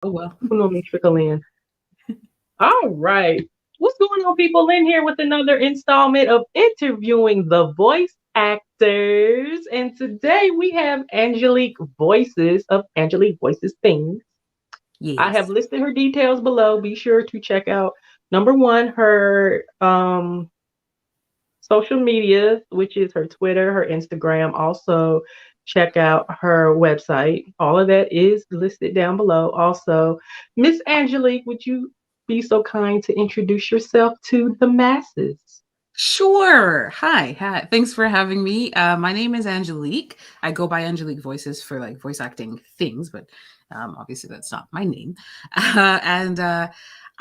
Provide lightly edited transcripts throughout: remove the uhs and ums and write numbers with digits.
Oh well. Let me trickle in. All right. What's going on, people? In here with another installment of interviewing the voice actors. And today we have Angelique Voices of Angelique Voices Things. I have Yes. listed her details below. Be sure to check out number one, her social media, which is her Twitter, her Instagram. Also, check out her website. All of that is listed down below. Also, Miss Angelique, would you be so kind to introduce yourself to the masses? Sure. Hi. Hi. Thanks for having me. My name is Angelique. I go by Angelique Voices for like voice acting things, but obviously that's not my name. And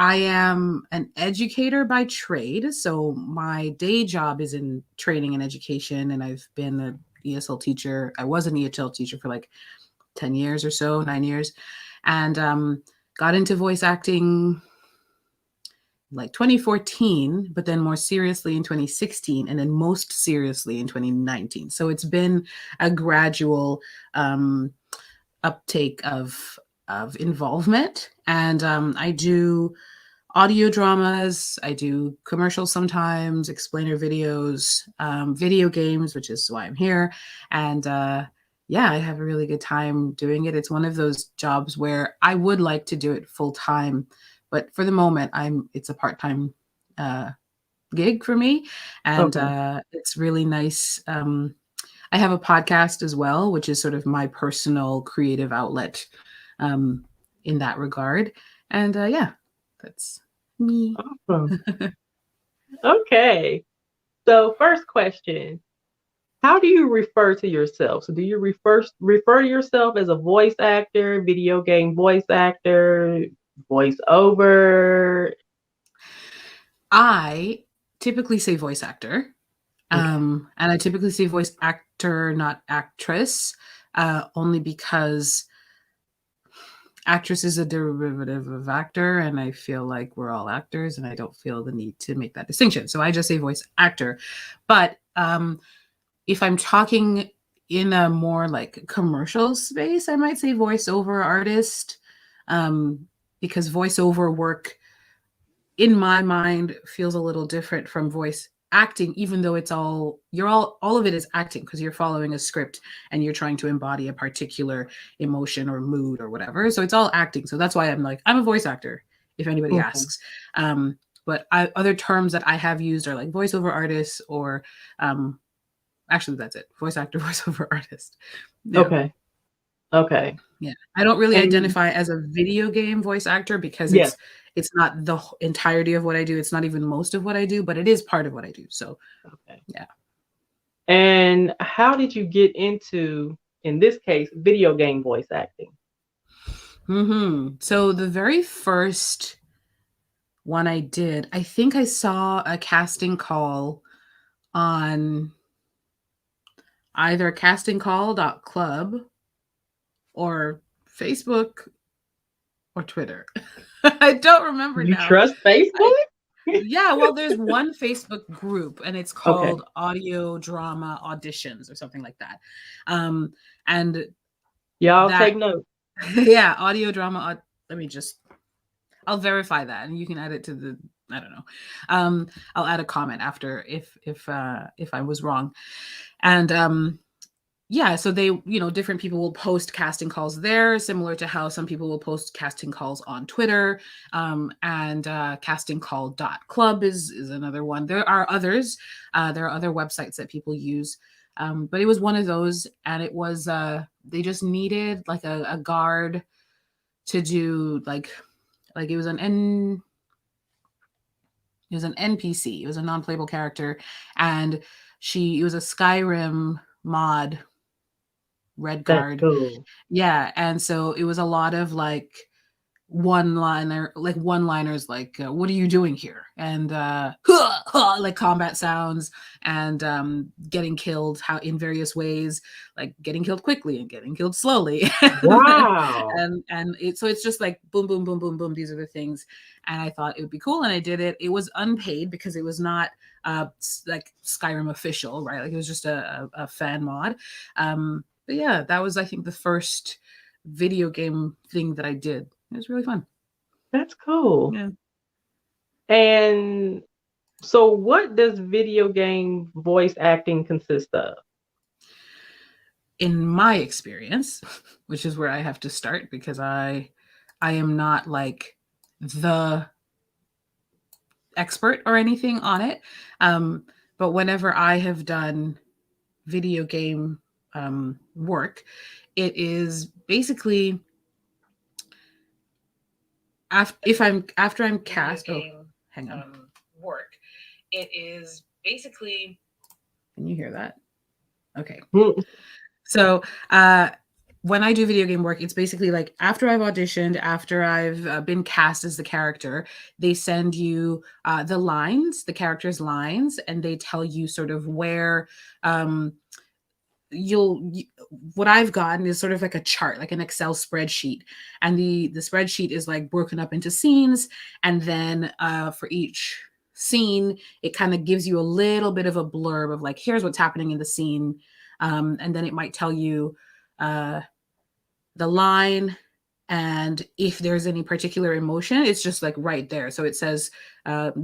I am an educator by trade. So my day job is in training and education, and I've been an ESL teacher. I was an EHL teacher for like 10 years or so, 9 years, and got into voice acting like 2014, but then more seriously in 2016, and then most seriously in 2019. So it's been a gradual um, uptake of involvement, and I do audio dramas. I do commercials sometimes, explainer videos, video games, which is why I'm here, and yeah, I have a really good time doing it. It's one of those jobs where I would like to do it full time, but for the moment, it's a part time uh, gig for me, and Okay. it's really nice. I have a podcast as well, which is sort of my personal creative outlet um, in that regard, and yeah, that's me. Awesome. Okay. So, first question. How do you refer to yourself? So do you refer to yourself as a voice actor, video game voice actor, voiceover? I typically say voice actor, Okay. and I typically say voice actor, not actress, only because actress is a derivative of actor, and I feel like we're all actors, and I don't feel the need to make that distinction. So I just say voice actor. But if I'm talking in a more like commercial space, I might say voiceover artist, um, because voiceover work in my mind feels a little different from voice acting, even though it's all of it is acting because you're following a script and you're trying to embody a particular emotion or mood or whatever, so it's all acting. So that's why I'm like, I'm a voice actor if anybody Okay. asks. But other terms that I have used are like voiceover artists or um, actually that's it, voice actor, voiceover artist. Yeah. Okay. Okay. Yeah, I don't really And identify as a video game voice actor because yes. it's not the entirety of what I do. It's not even most of what I do, but it is part of what I do. So, Okay. yeah. And how did you get into, in this case, video game voice acting? So the very first one I did, I think I saw a casting call on either castingcall.club or Facebook or Twitter. I don't remember You now. trust I Facebook? Yeah, well, there's one Facebook group and it's Okay. called Audio Drama Auditions or something like that. Um, and Y'all that, take note. yeah, audio drama. Let me just, I'll verify that and you can add it to the, I don't know. Um, I'll add a comment after if I was wrong. And yeah, so they, different people will post casting calls there, similar to how some people will post casting calls on Twitter. And castingcall.club is another one. There are others. There are other websites that people use. But it was one of those, and it was they just needed like a guard to do like it was an NPC. It was a non-playable character, and it was a Skyrim mod red That's guard. cool. Yeah, and so it was a lot of one liners like what are you doing here, and like combat sounds, and getting killed how in various ways, like getting killed quickly and getting killed slowly. Wow. So it's just like boom boom boom boom boom, these are the things. And I thought it would be cool, and I did it. It was unpaid because it was not like Skyrim official, right? Like it was just a fan mod. But yeah, that was, I think, the first video game thing that I did. It was really fun. That's cool. Yeah. And so what does video game voice acting consist of? In my experience, which is where I have to start because I am not like the expert or anything on it. Um, but whenever I have done video game work, it is basically if I'm after I'm cast. Oh, hang on. Work. It is basically. Can you hear that? Okay. Mm. So when I do video game work, it's basically like after I've auditioned, after I've been cast as the character, they send you the lines, the character's lines, and they tell you sort of where um, what I've gotten is sort of like a chart, like an Excel spreadsheet, and the spreadsheet is like broken up into scenes, and then for each scene, it kind of gives you a little bit of a blurb of like here's what's happening in the scene, and then it might tell you uh, the line, and if there's any particular emotion, it's just like right there. So it says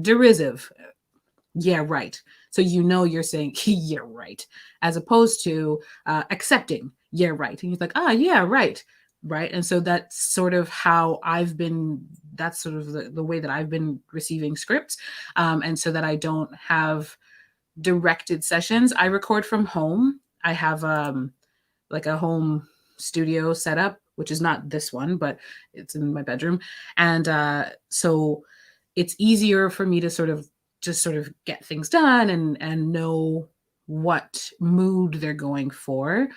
derisive, yeah, right. So you know you're saying yeah, right, as opposed to accepting, yeah, right, and he's like, ah, yeah, right, right. And so that's sort of how I've been. That's sort of the way that I've been receiving scripts, and so that I don't have directed sessions. I record from home. I have like a home studio setup, which is not this one, but it's in my bedroom. And so it's easier for me to sort of just sort of get things done and know what mood they're going for.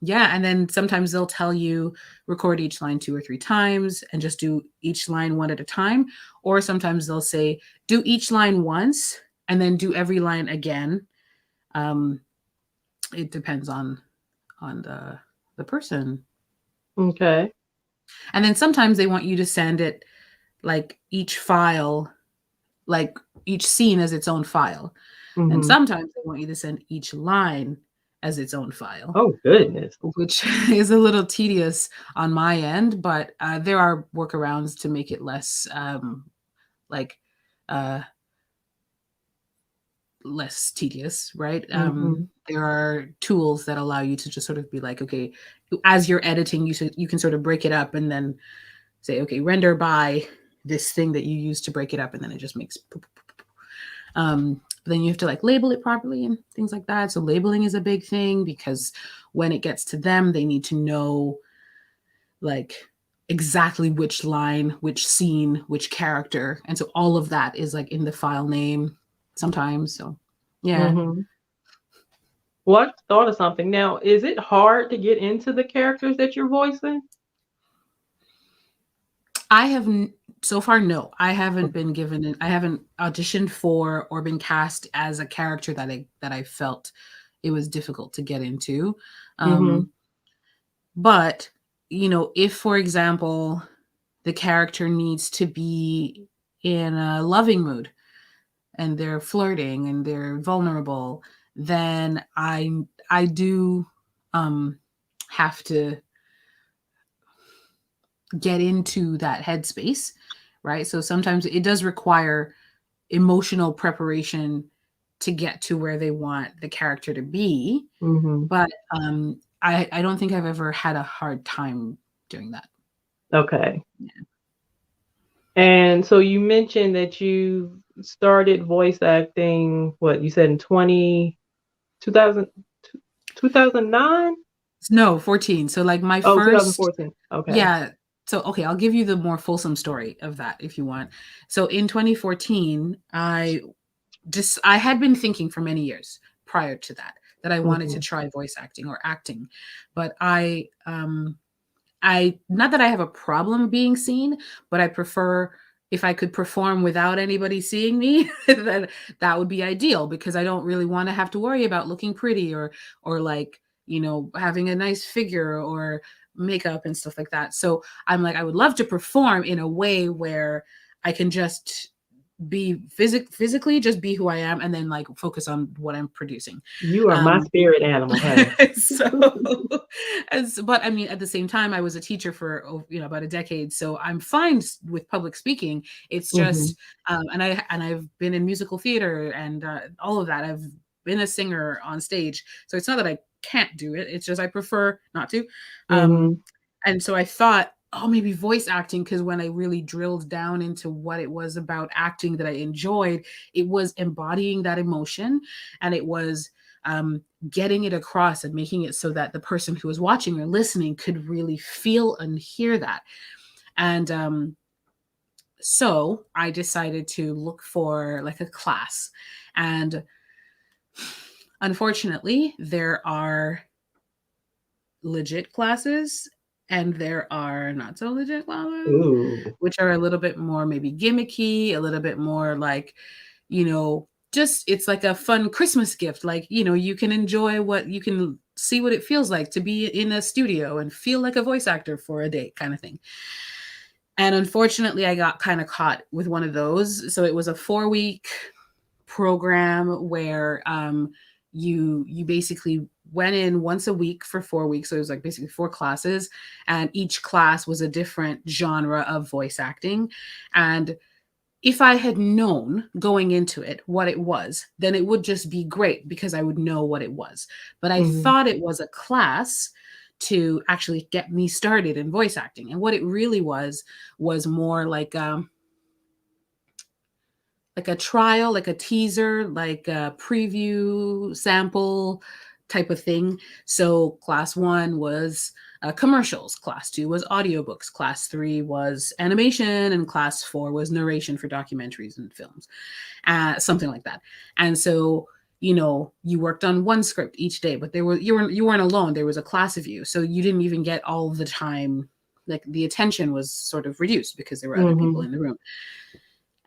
Yeah, and then sometimes they'll tell you record each line 2 or 3 times and just do each line one at a time. Or sometimes they'll say do each line once and then do every line again. Um, it depends on the person. Okay. And then sometimes they want you to send it like each file, like each scene as its own file. And Hmm. sometimes they want you to send each line as its own file, Oh goodness. which is a little tedious on my end, but there are workarounds to make it less like uh, less tedious, right? Hmm. There are tools that allow you to just sort of be like, okay, as you're editing, you can sort of break it up and then say, okay, render by this thing that you use to break it up, and then it just makes. Then you have to like label it properly and things like that. So labeling is a big thing because when it gets to them, they need to know like exactly which line, which scene, which character, and so all of that is like in the file name sometimes. So yeah. Hmm. Well, I just thought of something. Now, is it hard to get into the characters that you're voicing? I have so far no. I haven't been given I haven't auditioned for or been cast as a character that I felt it was difficult to get into. Hmm. Um but if for example the character needs to be in a loving mood and they're flirting and they're vulnerable, then I do um have to get into that headspace, right? So sometimes it does require emotional preparation to get to where they want the character to be. Hmm. But I don't think I've ever had a hard time doing that. Okay. Yeah. And so you mentioned that you started voice acting, what you said in 2000, 2009? No, 14. So like my Oh, first, 2014. Okay. yeah. So okay, I'll give you the more fulsome story of that if you want. So in 2014, I had been thinking for many years prior to that I wanted to Hmm. try voice acting or acting, but I not that I have a problem being seen, but I prefer if I could perform without anybody seeing me, then that would be ideal because I don't really want to have to worry about looking pretty or like, having a nice figure or makeup and stuff like that. So I'm like I would love to perform in a way where I can just be physically just be who I am, and then like focus on what I'm producing. You are my Um, spirit animal, honey. so, but I mean, at the same time, I was a teacher for about a decade, so I'm fine with public speaking. It's Mhm. just, and I've been in musical theater and all of that. I've been a singer on stage, so it's not that I can't do it. It's just I prefer not to. Um, Mhm. and so I thought, oh, maybe voice acting, because when I really drilled down into what it was about acting that I enjoyed, it was embodying that emotion, and it was getting it across and making it so that the person who was watching or listening could really feel and hear that. And so I decided to look for like a class. And unfortunately, there are legit classes and there are not so legit classes, Ooh. which are a little bit more maybe gimmicky, a little bit more like, just it's like a fun Christmas gift. Like, you can enjoy what you can see what it feels like to be in a studio and feel like a voice actor for a day kind of thing. And unfortunately, I got kind of caught with one of those. So it was a 4-week program where you basically went in once a week for 4 weeks. So it was like basically 4 classes, and each class was a different genre of voice acting. And if I had known going into it what it was, then it would just be great because I would know what it was. But I Mhm. thought it was a class to actually get me started in voice acting. And what it really was more like a trial, like a teaser, like a preview sample type of thing. So class 1 was commercials, class 2 was audiobooks, class 3 was animation, and class 4 was narration for documentaries and films, something like that. And so you worked on one script each day, but you weren't alone. There was a class of you, so you didn't even get all the time. Like the attention was sort of reduced because there were other people Mhm. in the room.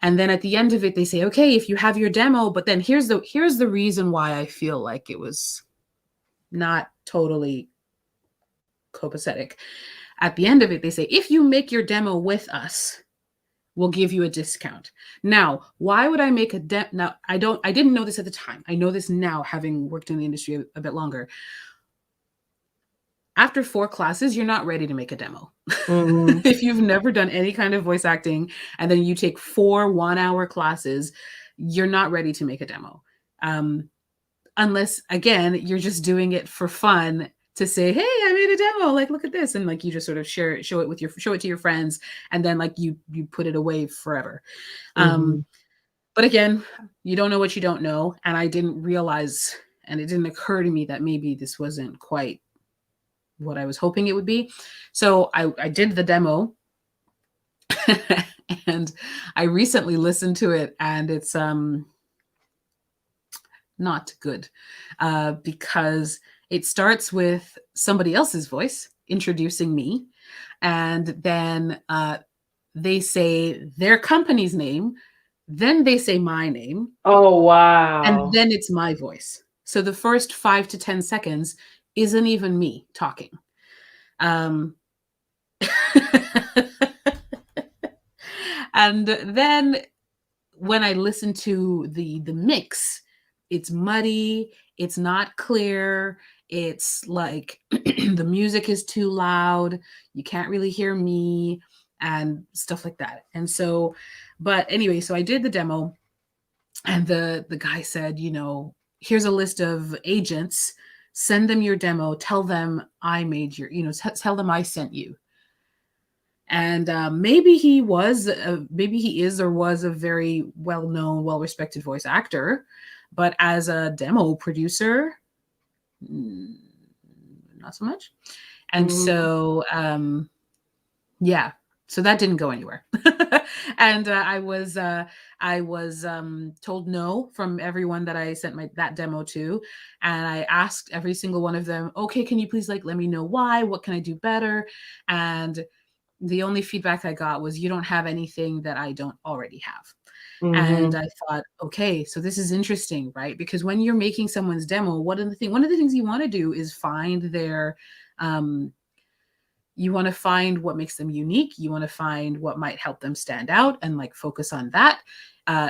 And then at the end of it they say, okay, if you have your demo, but then here's the reason why I feel like it was not totally copacetic. At the end of it they say, if you make your demo with us, we'll give you a discount. Now, why would I make a now I didn't know this at the time. I know this now, having worked in the industry a bit longer. After 4 classes, you're not ready to make a demo. Mhm. If you've never done any kind of voice acting and then you take 4 1-hour classes, you're not ready to make a demo. Um, Unless, again, you're just doing it for fun to say, hey, I made a demo. Like, look at this. And like, you just sort of show it to your friends. And then like you put it away forever. Um, Mhm. but again, you don't know what you don't know. And I didn't realize, and it didn't occur to me that maybe this wasn't quite what I was hoping it would be. So I did the demo and I recently listened to it, and it's not good because it starts with somebody else's voice introducing me, and then they say their company's name, then they say my name, Oh, and wow. then it's my voice. So the first 5 to 10 seconds isn't even me talking. Um, and then when I listen to the mix, it's muddy, it's not clear, it's like the music is too loud, you can't really hear me and stuff like that. And so, but anyway, so I did the demo, and the guy said, here's a list of agents, send them your demo, tell them I made your, tell them I sent you. And maybe he is or was a very well-known, well-respected voice actor, but as a demo producer, mm, not so much. And Mhm. so yeah, so that didn't go anywhere. And I was told no from everyone that I sent my that demo to, and I asked every single one of them, okay, can you please like let me know why, what can I do better? And the only feedback I got was, you don't have anything that I don't already have. And Mhm. I thought, okay, so this is interesting, right? Because when you're making someone's demo, one of the things you want to do is find their um you want to find what makes them unique. You want to find what might help them stand out and like focus on that.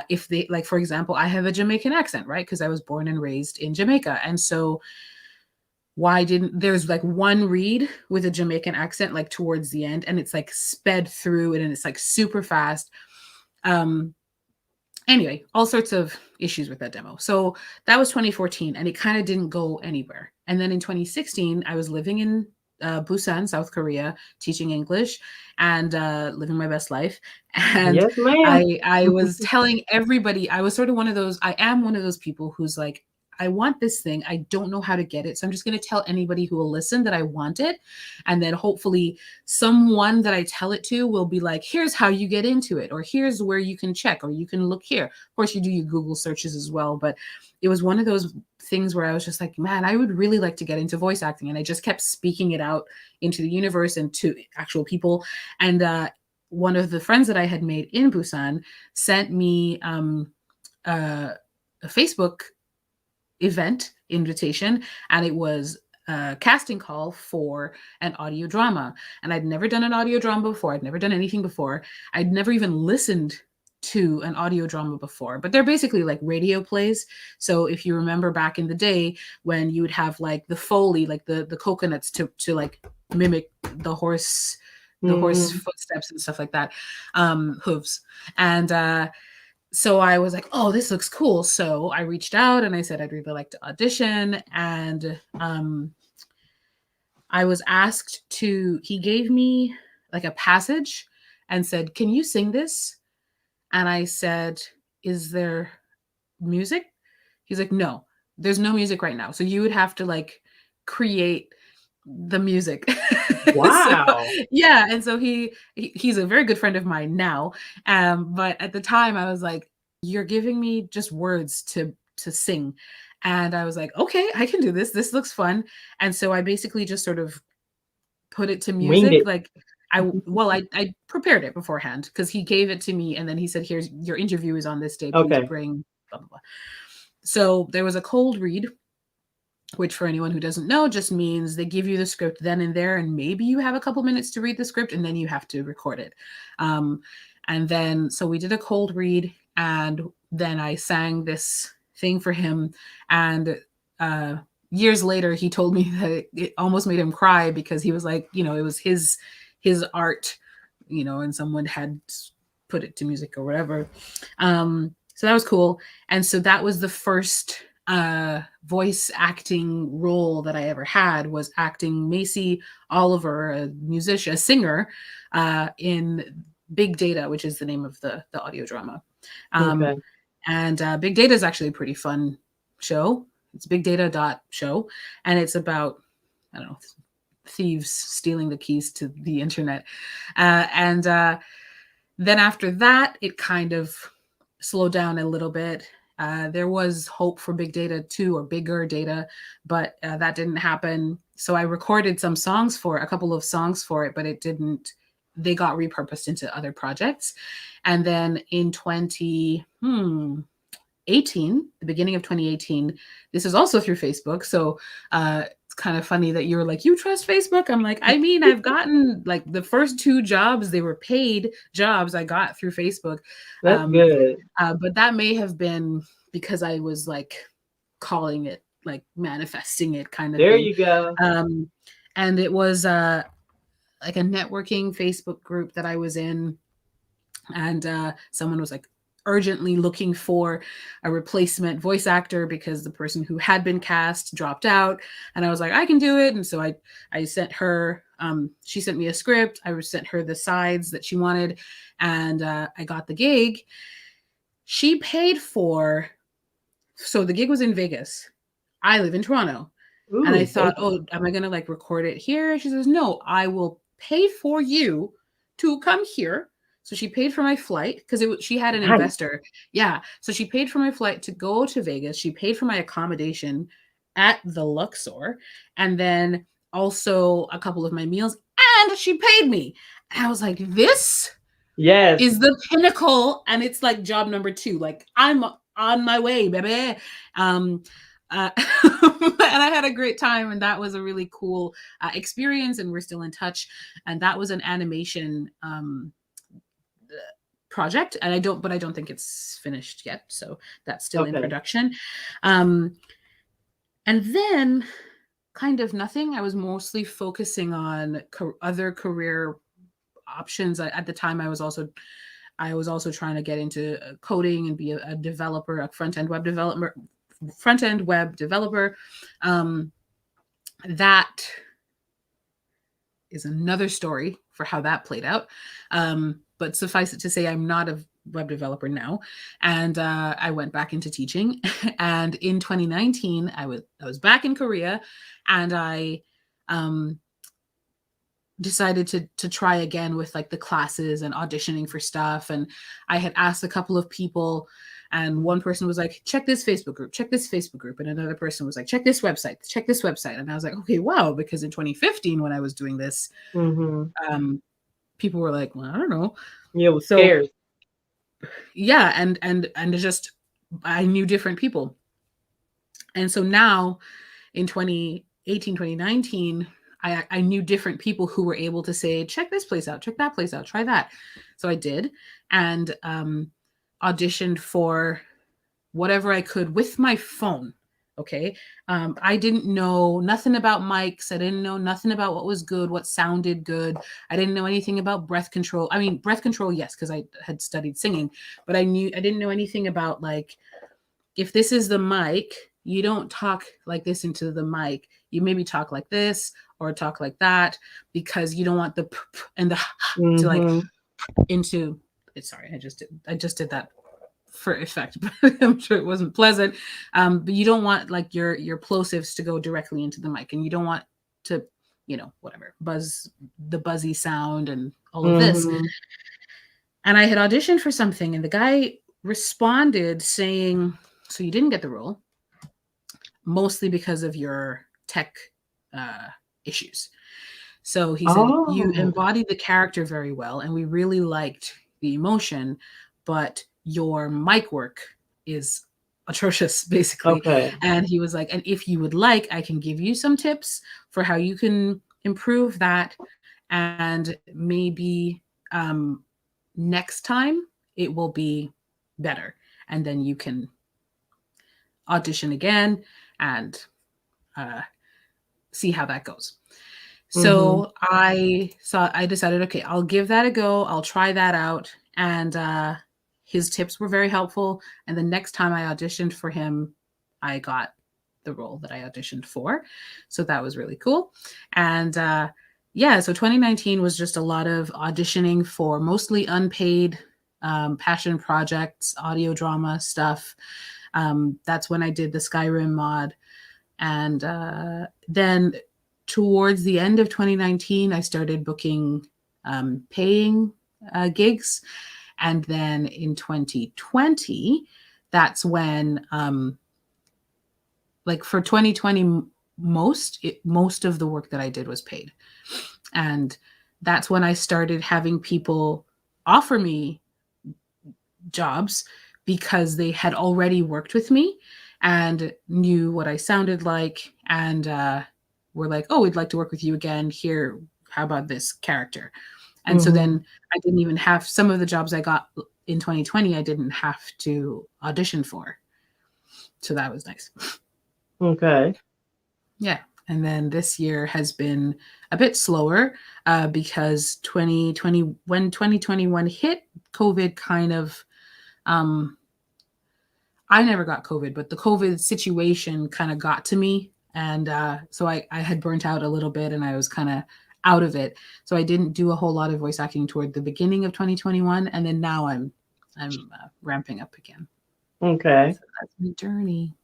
If they, like, for example, I have a Jamaican accent, right? Because I was born and raised in Jamaica. And so why didn't there's like one read with a Jamaican accent like towards the end, and it's like sped through and it's like super fast. Um anyway, all sorts of issues with that demo. So that was 2014 and it kind of didn't go anywhere. And then in 2016, I was living in Busan, South Korea, teaching English and living my best life. And Yes, ma'am. I was telling everybody, I was sort of one of those, I am one of those people who's like, I want this thing. I don't know how to get it. So I'm just going to tell anybody who will listen that I want it. And then hopefully someone that I tell it to will be like, here's how you get into it, or here's where you can check, or you can look here. Of course, you do your Google searches as well. But it was one of those things where I was just like, man, I would really like to get into voice acting. And I just kept speaking it out into the universe and to actual people. And one of the friends that I had made in Busan sent me a Facebook event invitation, and it was a casting call for an audio drama. And I'd never done an audio drama before. I'd never done anything before. I'd never even listened to an audio drama before, but they're basically like radio plays. So if you remember back in the day when you would have like the Foley, like the coconuts to like mimic the horse footsteps and stuff like that, hooves. And so I was like, oh, this looks cool. So I reached out and I said, I'd really like to audition. And I was asked to, he gave me like a passage and said, can you sing this? And I said, is there music? He's like, no, there's no music right now. So you would have to like create the music. So Wow. yeah, and so he's a very good friend of mine now. But at the time I was like, you're giving me just words to sing. And I was like, okay, I can do this. This looks fun. And so I basically just sort of put it to Winged music. it. Like I prepared it beforehand because he gave it to me and then he said, here's your interview is on this day. Please Okay. bring blah blah blah. So there was a cold read, which for anyone who doesn't know just means they give you the script then and there, and maybe you have a couple minutes to read the script and then you have to record it. And then so we did a cold read, and then I sang this thing for him. And years later he told me that it almost made him cry because he was like, it was his art, and someone had put it to music or whatever. So that was cool. And so that was the first voice acting role that I ever had, was acting Macy Oliver, a musician, a singer, in Big Data, which is the name of the audio drama. Okay. And Big Data is actually a pretty fun show. It's bigdata.show, and it's about, I don't know, thieves stealing the keys to the internet. And then after that, it kind of slowed down a little bit. There was hope for Big Data 2 or Bigger Data, but that didn't happen. So I recorded some songs for a couple of songs for it, but it didn't. They got repurposed into other projects. And then in 2018, the beginning of 2018, this is also through Facebook. So it's kind of funny that you're like, you trust Facebook? I'm like, I mean, I've gotten like the first 2 jobs, they were paid jobs I got through Facebook. That's good. But that may have been because I was like calling it, like manifesting it kind of There thing. you go. And it was like a networking Facebook group that I was in. And someone was like urgently looking for a replacement voice actor because the person who had been cast dropped out. And I was like, I can do it. And so I sent her, she sent me a script. I sent her the sides that she wanted, and I got the gig. She paid for, so the gig was in Vegas. I live in Toronto. And I Ooh, thought, oh, am I going to like record it here? She says, no, I will pay for you to come here. So she paid for my flight because she had an nice. investor. Yeah. So she paid for my flight to go to Vegas. She paid for my accommodation at the Luxor, and then also a couple of my meals, and she paid me. And I was like, this Yes. is the pinnacle. And it's like job number 2. Like, I'm on my way, baby. and I had a great time, and that was a really cool experience. And we're still in touch. And that was an animation project, and I don't think it's finished yet. So that's still in Okay. production. Um, and then kind of nothing. I was mostly focusing on other career options. At the time, I was also trying to get into coding and be a developer, a front end web developer. Um, that is another story for how that played out. But suffice it to say, I'm not a web developer now, and I went back into teaching. And in 2019, I was back in Korea, and I um, decided to try again with like the classes and auditioning for stuff. And I had asked a couple of people, and one person was like, check this Facebook group, check this Facebook group, and another person was like, check this website, check this website. And I was like, okay, wow, because in 2015 when I was doing this, Mm-hmm. um, people were like, well, I don't know. Yeah, it was So scarce. yeah, and just I knew different people. And so now in 2018, 2019, I knew different people who were able to say, check this place out, check that place out, try that. So I did, and auditioned for whatever I could with my phone. Okay. I didn't know nothing about mics. I didn't know nothing about what was good, what sounded good. I didn't know anything about breath control. I mean, breath control, yes, because I had studied singing, but I didn't know anything about like, if this is the mic, you don't talk like this into the mic. You maybe talk like this or talk like that, because you don't want the and the to like Mm-hmm. into. Sorry, I just did that for effect, but I'm sure it wasn't pleasant. But you don't want like your plosives to go directly into the mic, and you don't want to, whatever the buzzy sound and all of this. Mm-hmm. And I had auditioned for something, and the guy responded saying, "So you didn't get the role, mostly because of your tech uh, issues." So he said, "You Oh, embodied the character very well, and we really liked the emotion, but your mic work is atrocious," basically. okay. And he was like, "And if you would like, I can give you some tips for how you can improve that. And maybe next time it will be better. And then you can audition again and uh, see how that goes." Mm-hmm. So I decided, okay, I'll give that a go. I'll try that out. And his tips were very helpful. And the next time I auditioned for him, I got the role that I auditioned for. So that was really cool. And yeah, so 2019 was just a lot of auditioning for mostly unpaid passion projects, audio drama stuff. That's when I did the Skyrim mod. And then towards the end of 2019, I started booking paying gigs. And then in 2020, that's when, like for 2020, most of the work that I did was paid. And that's when I started having people offer me jobs because they had already worked with me and knew what I sounded like, and were like, "Oh, we'd like to work with you again. Here, how about this character?" And so Mm-hmm. then I didn't even have some of the jobs I got in 2020. I didn't have to audition for, so that was nice. Okay. Yeah. And then this year has been a bit slower because 2020, when 2021 hit, COVID kind of I never got COVID, but the COVID situation kind of got to me. And so I had burnt out a little bit, and I was kind of out of it. So I didn't do a whole lot of voice acting toward the beginning of 2021. And then now I'm ramping up again. Okay. So that's my journey.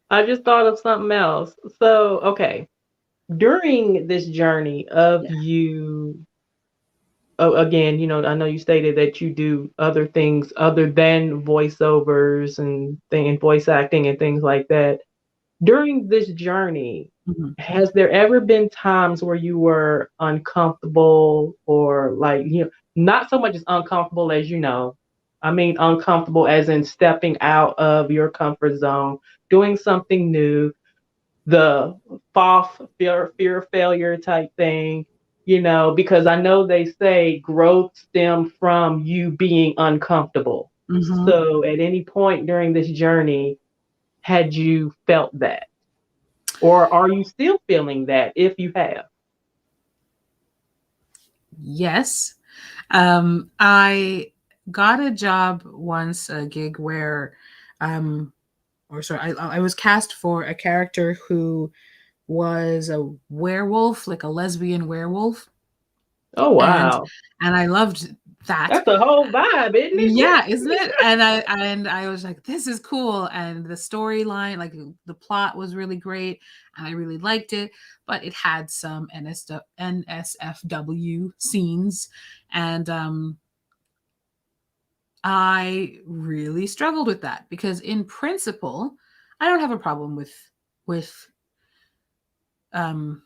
I just thought of something else. So, okay. During this journey of Yeah. you, oh, again, I know you stated that you do other things other than voiceovers and voice acting and things like that. During this journey, Mhm. has there ever been times where you were uncomfortable or like, not so much as uncomfortable as, I mean, uncomfortable as in stepping out of your comfort zone, doing something new, the false fear of failure type thing, because I know they say growth stems from you being uncomfortable. Hmm. So at any point during this journey, had you felt that? Or are you still feeling that if you have? Yes. I got a job once, a gig where, um, or sorry, I was cast for a character who was a werewolf, like a lesbian werewolf, Oh, and wow. I loved that. That's a whole vibe, isn't Yeah, isn't it? it? And I was like, this is cool. And the storyline, like the plot was really great, and I really liked it, but it had some NSFW scenes, and I really struggled with that because in principle, I don't have a problem with um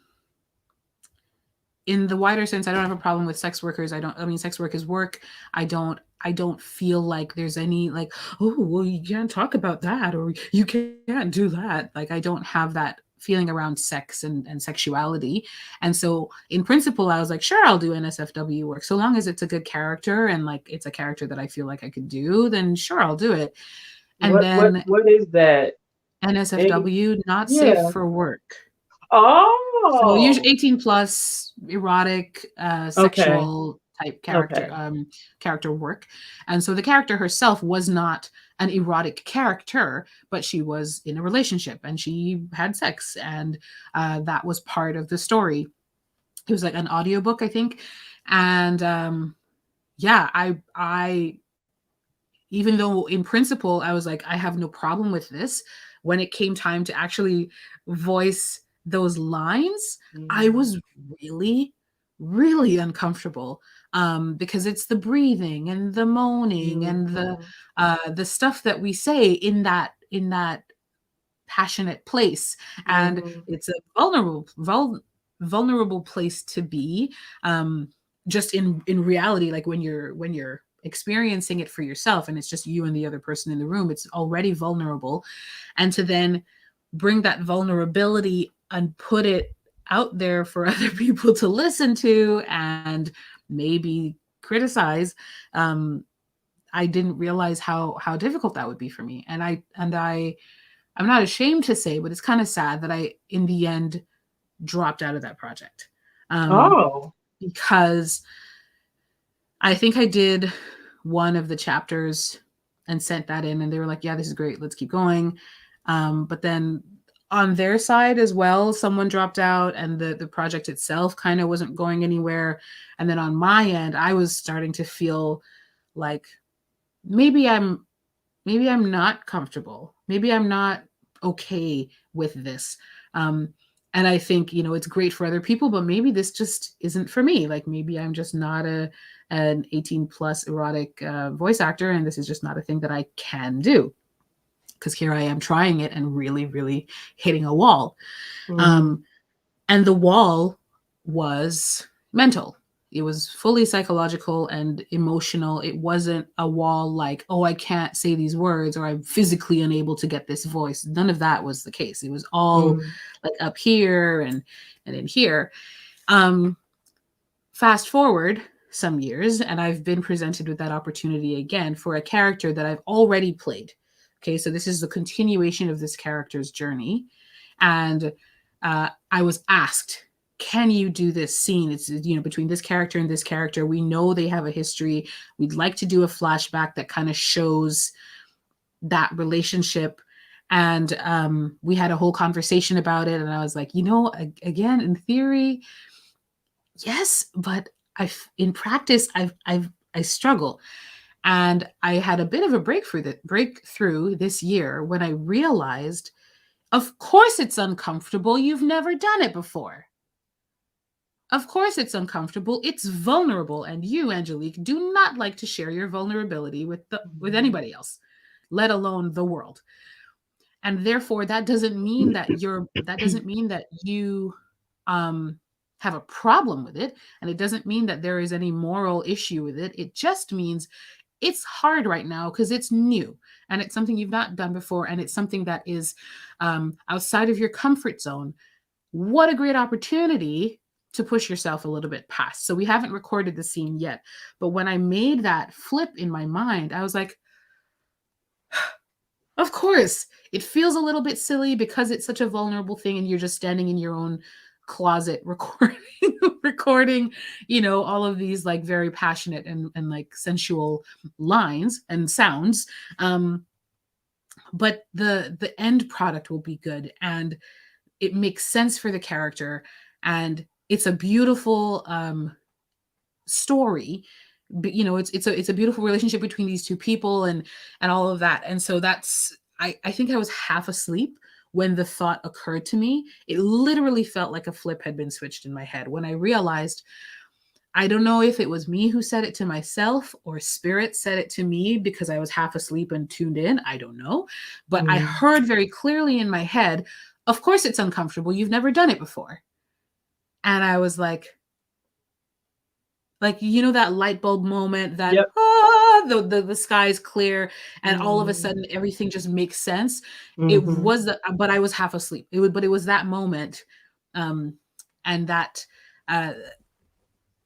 in the wider sense, I don't have a problem with sex workers. I mean, sex work is work. I don't feel like there's any like, oh, well, you can't talk about that or you can't do that. Like, I don't have that feeling around sex and sexuality. And so in principle, I was like, sure, I'll do NSFW work. So long as it's a good character and like it's a character that I feel like I could do, then sure, I'll do it. And then What is that? Any- NSFW, not safe Yeah. for work. So usually Oh, 18 plus erotic okay. sexual type Okay. character work. And so the character herself was not an erotic character, but she was in a relationship and she had sex, and that was part of the story. It was like an audiobook, I think. And yeah, I even though in principle I was like, I have no problem with this, when it came time to actually voice those lines, I Mhm. was really, really uncomfortable, because it's the breathing and the moaning and Mhm. the stuff that we say in that passionate place, and Mhm. it's a vulnerable place to be, um just in reality, like when you're experiencing it for yourself and it's just you and the other person in the room, it's already vulnerable, and to then bring that vulnerability and put it out there for other people to listen to and maybe criticize, um I didn't realize how difficult that would be for me, I'm not ashamed to say, but it's kind of sad that I, in the end, dropped out of that project, Oh. because I think I did one of the chapters and sent that in, and they were like, "Yeah, this is great. Let's keep going." But then on their side as well, someone dropped out, and the project itself kind of wasn't going anywhere. And then on my end, I was starting to feel like maybe I'm maybe I'm not comfortable. Maybe I'm not okay with this. Um, and I think, it's great for other people, but maybe this just isn't for me. Like maybe I'm just not an 18 plus erotic voice actor, and this is just not a thing that I can do. Because here I am trying it and really, really hitting a wall. Mhm. Um, and the wall was mental. It was fully psychological and emotional. It wasn't a wall like, oh, I can't say these words or I'm physically unable to get this voice. None of that was the case. It was all Mhm. like up here and in here. Um, Fast forward some years, and I've been presented with that opportunity again for a character that I've already played. Okay, so this is the continuation of this character's journey. And I was asked, can you do this scene? It's, between this character and this character. We know they have a history. We'd like to do a flashback that kind of shows that relationship. And we had a whole conversation about it. And I was like, again, in theory, yes, but in practice, I struggle. And I had a bit of a breakthrough this year when I realized, of course it's uncomfortable. You've never done it before. Of course it's uncomfortable. It's vulnerable, and you, Angelique, do not like to share your vulnerability with Mhm. anybody else, let alone the world. And therefore that doesn't mean that you um have a problem with it, and it doesn't mean that there is any moral issue with it. It just means it's hard right now because it's new and it's something you've not done before, and it's something that is outside of your comfort zone. What a great opportunity to push yourself a little bit past. So we haven't recorded the scene yet, but when I made that flip in my mind, I was like, of course, it feels a little bit silly because it's such a vulnerable thing and you're just standing in your own closet recording recording, all of these like very passionate and like sensual lines and sounds. But the end product will be good, and it makes sense for the character, and it's a beautiful story. But it's a beautiful relationship between these two people, and all of that. And so that's I think I was half asleep when the thought occurred to me. It literally felt like a flip had been switched in my head when I realized, I don't know if it was me who said it to myself or spirit said it to me because I was half asleep and tuned in. I don't know. But I Mm. heard very clearly in my head, of course it's uncomfortable. You've never done it before. And I was like, that light bulb moment that, Yep. the sky's clear and all of a Mhm. sudden everything just makes sense. It Mhm. was but I was half asleep. But it was that moment. Um, and that, uh,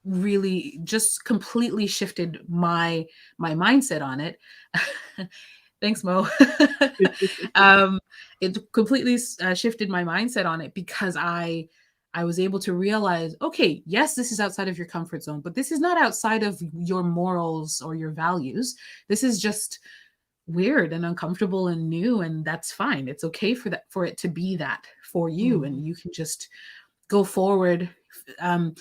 really just completely shifted my mindset on it. Thanks, Mo. um, it completely shifted my mindset on it because I was able to realize, okay, yes, this is outside of your comfort zone, but this is not outside of your morals or your values. This is just weird and uncomfortable and new, and that's fine. It's okay for it to be that for you, and Mhm. you can just go forward. um,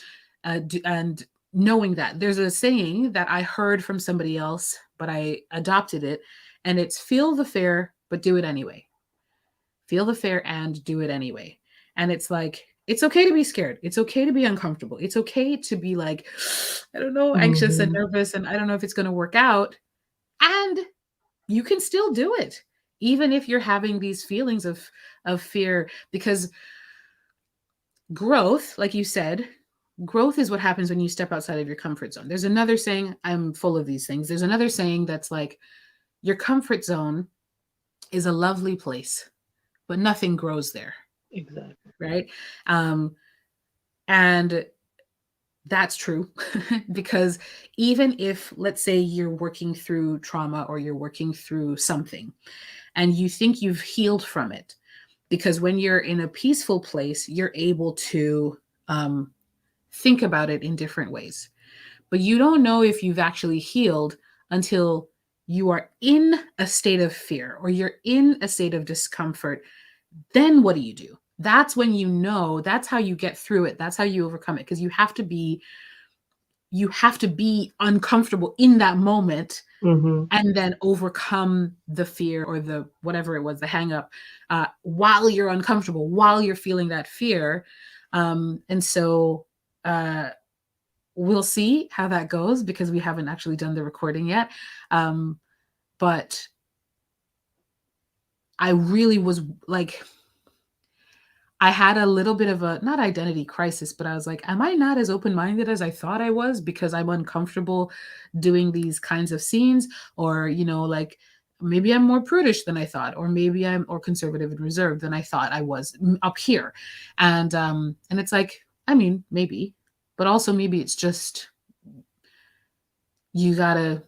and knowing that there's a saying that I heard from somebody else, but I adopted it, and it's feel the fear, but do it anyway. Feel the fear and do it anyway. And it's like, it's okay to be scared. It's okay to be uncomfortable. It's okay to be like, I don't know, anxious and Mhm. nervous, and I don't know if it's going to work out. And you can still do it, even if you're having these feelings of fear, because growth, like you said, growth is what happens when you step outside of your comfort zone. There's another saying, I'm full of these things. There's another saying that's like, your comfort zone is a lovely place, but nothing grows there, Exactly. right? Um, and that's true because even if, let's say, you're working through trauma or you're working through something and you think you've healed from it, because when you're in a peaceful place, you're able to um, think about it in different ways. But you don't know if you've actually healed until you are in a state of fear or you're in a state of discomfort. Then what do you do? That's when you know, that's how you get through it. That's how you overcome it, because you have to be uncomfortable in that moment Mhm. and then overcome the fear or the whatever it was, the hang up, while you're uncomfortable, while you're feeling that fear. And so uh, we'll see how that goes because we haven't actually done the recording yet. But I really was like, I had a little bit of a not identity crisis, but I was like, am I not as open minded as I thought I was because I'm uncomfortable doing these kinds of scenes? Or, like maybe I'm more prudish than I thought, or maybe I'm or conservative and reserved than I thought I was up here. And it's like, I mean, maybe, but also maybe it's just you gotta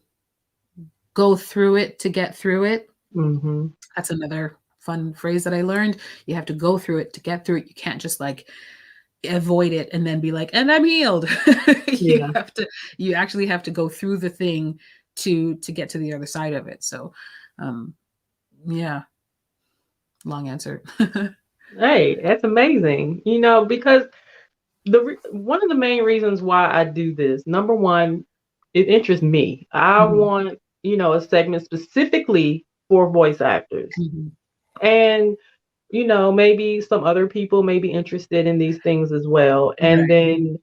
go through it to get through it. Mhm. That's another fun phrase that I learned. You have to go through it to get through it. You can't just like avoid it and then be like, and I'm healed. you Yeah. have to, you actually have to go through the thing to get to the other side of it. So, um, yeah, long answer. Hey, that's amazing. Because one of the main reasons why I do this, number one, it interests me. I Mhm, want, a segment specifically for voice actors. mhm. And, maybe some other people may be interested in these things as well. And Right. then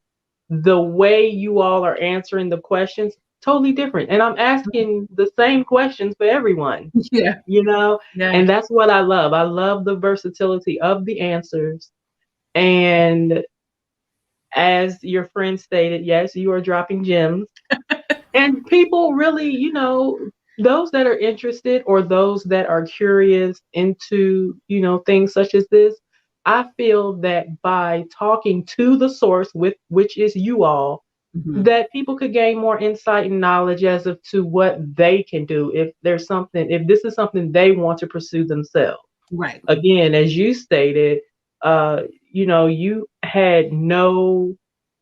the way you all are answering the questions, totally different. And I'm Mhm. asking the same questions for everyone, Yeah, you know? yeah. And that's what I love. I love the versatility of the answers. And as your friend stated, yes, you are dropping gems. And people really, those that are interested or those that are curious into, things such as this, I feel that by talking to the source, with which is you all, Hmm. that people could gain more insight and knowledge as of to what they can do if this is something they want to pursue themselves. Right. Again, as you stated, uh, you had no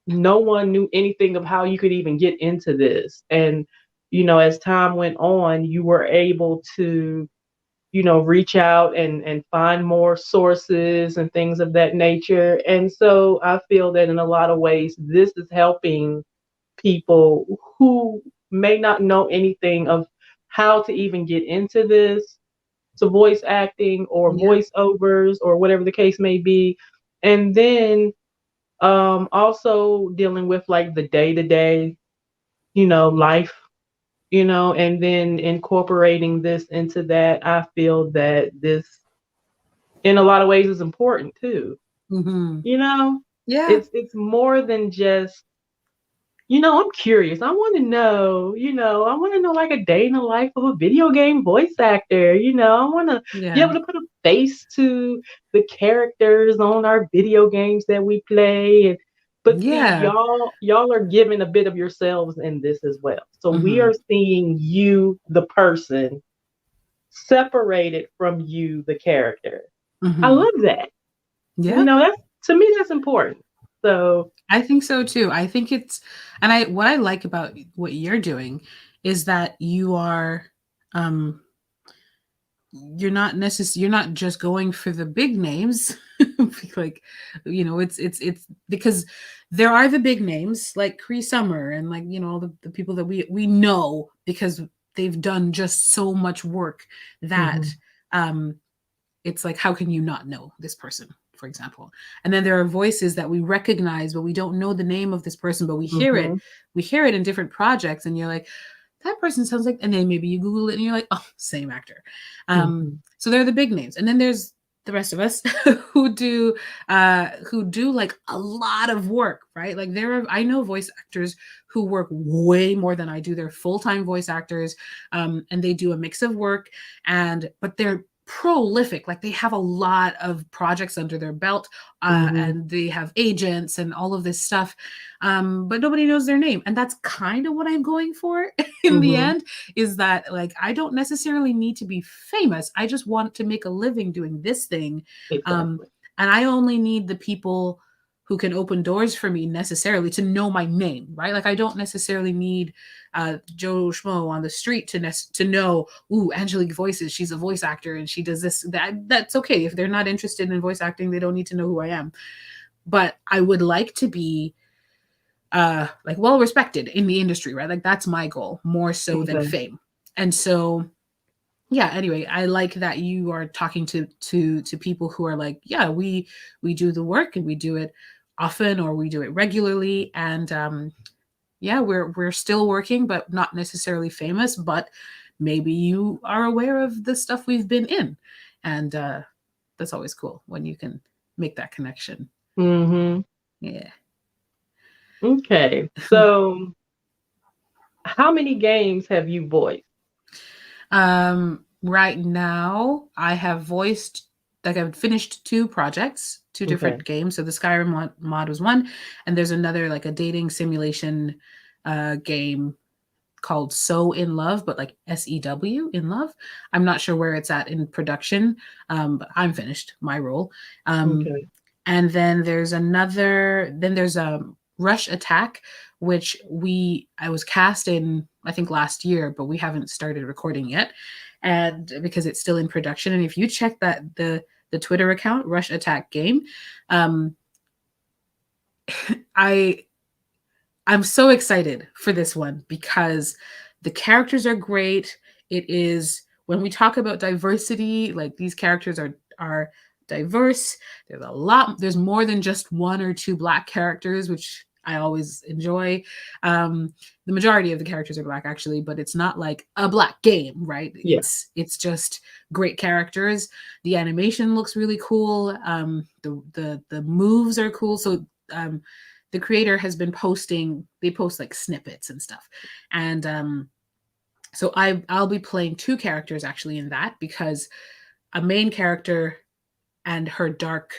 one knew anything of how you could even get into this. And, as time went on, you were able to, reach out and find more sources and things of that nature. And so I feel that in a lot of ways, this is helping people who may not know anything of how to even get into this, to voice acting or Yeah. voiceovers or whatever the case may be. And then also dealing with like the day to day, life, and then incorporating this into that. I feel that this in a lot of ways is important too. Hmm. You know, Yeah. it's more than just, I'm curious. I want to know like a day in the life of a video game voice actor. I want to be Yeah. able to put a face to the characters on our video games that we play. But see, Yeah. y'all are giving a bit of yourselves in this as well. So we Hmm. are seeing you, the person, separated from you, the character. I Hmm. love that. Yeah. That's to me that's important. So, I think so too. I think it's, and I, what I like about what you're doing is that you are, um, you're not just going for the big names. Like, it's because there are the big names like Cree Summer and like, all the people that we know because they've done just so much work that, mhm, um it's like, how can you not know this person, for example? And then there are voices that we recognize but we don't know the name of this person, but mhm, we hear it in different projects and you're like, that person sounds like, and then maybe you Google it and you're like, oh, same actor. mhm, So they're the big names, and then there's the rest of us who do like a lot of work, right? Like there are, I know voice actors who work way more than I do. They're full-time voice actors, and they do a mix of work, and but they're prolific. Like they have a lot of projects under their belt, mhm, and they have agents and all of this stuff, but nobody knows their name, and that's kind of what I'm going for in the mhm. end. Is that like, I don't necessarily need to be famous, I just want to make a living doing this thing. um, Exactly. and I only need the people who can open doors for me necessarily to know my name, right? Like I don't necessarily need Joe Schmo on the street to know, ooh, Angelique Voices, she's a voice actor and she does this. That's okay. If they're not interested in voice acting, they don't need to know who I am. But I would like to be like well respected in the industry, right? Like that's my goal more so than Okay. fame. And so yeah, anyway, I like that you are talking to people who are like, yeah, we do the work and we do it often or we do it regularly, and yeah, we're still working but not necessarily famous, but maybe you are aware of the stuff we've been in. And that's always cool when you can make that connection. Mhm. Yeah. Okay. So, how many games have you voiced? Right now, I have voiced, like I've finished two projects, two Okay. different games. So the Skyrim mod was one, and there's another like a dating simulation game called So in Love, but like SEW in Love. I'm not sure where it's at in production, but I'm finished my role. Um, Okay. and then there's a Rush Attack, which we I was cast in, I think, last year, but we haven't started recording yet, and because it's still in production. And if you check that the Twitter account Rush Attack Game, um, I I'm so excited for this one because the characters are great. It is, when we talk about diversity, like these characters are diverse. There's more than just one or two black characters, which I always enjoy. The majority of the characters are black actually, but it's not like a black game, right? Yeah. It's just great characters. The animation looks really cool. The moves are cool. So the creator has been posting. They post like snippets and stuff, and so I'll be playing two characters actually in that, because a main character and her dark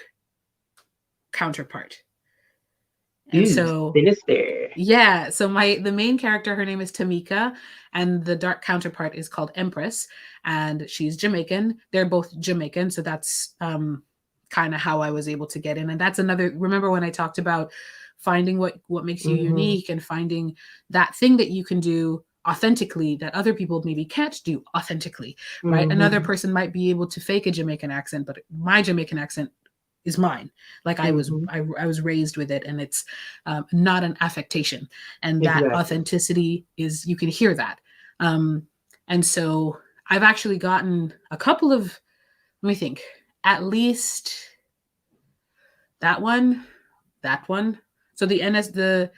counterpart. And Ooh, so sinister. yeah, so my the main character, her name is Tamika, and the dark counterpart is called Empress, and she's Jamaican. They're both Jamaican, so that's kind of how I was able to get in. And that's another, remember when I talked about finding what makes you Mm-hmm. unique, and finding that thing that you can do authentically that other people maybe can't do authentically, right? Another Mm-hmm. person might be able to fake a Jamaican accent, but my Jamaican accent is mine. Like Mm-hmm. I was raised with it, and it's not an affectation, and that Exactly. authenticity is, you can hear that. um, and so I've actually gotten a couple of, let me think, at least that one, that one. So the NSFW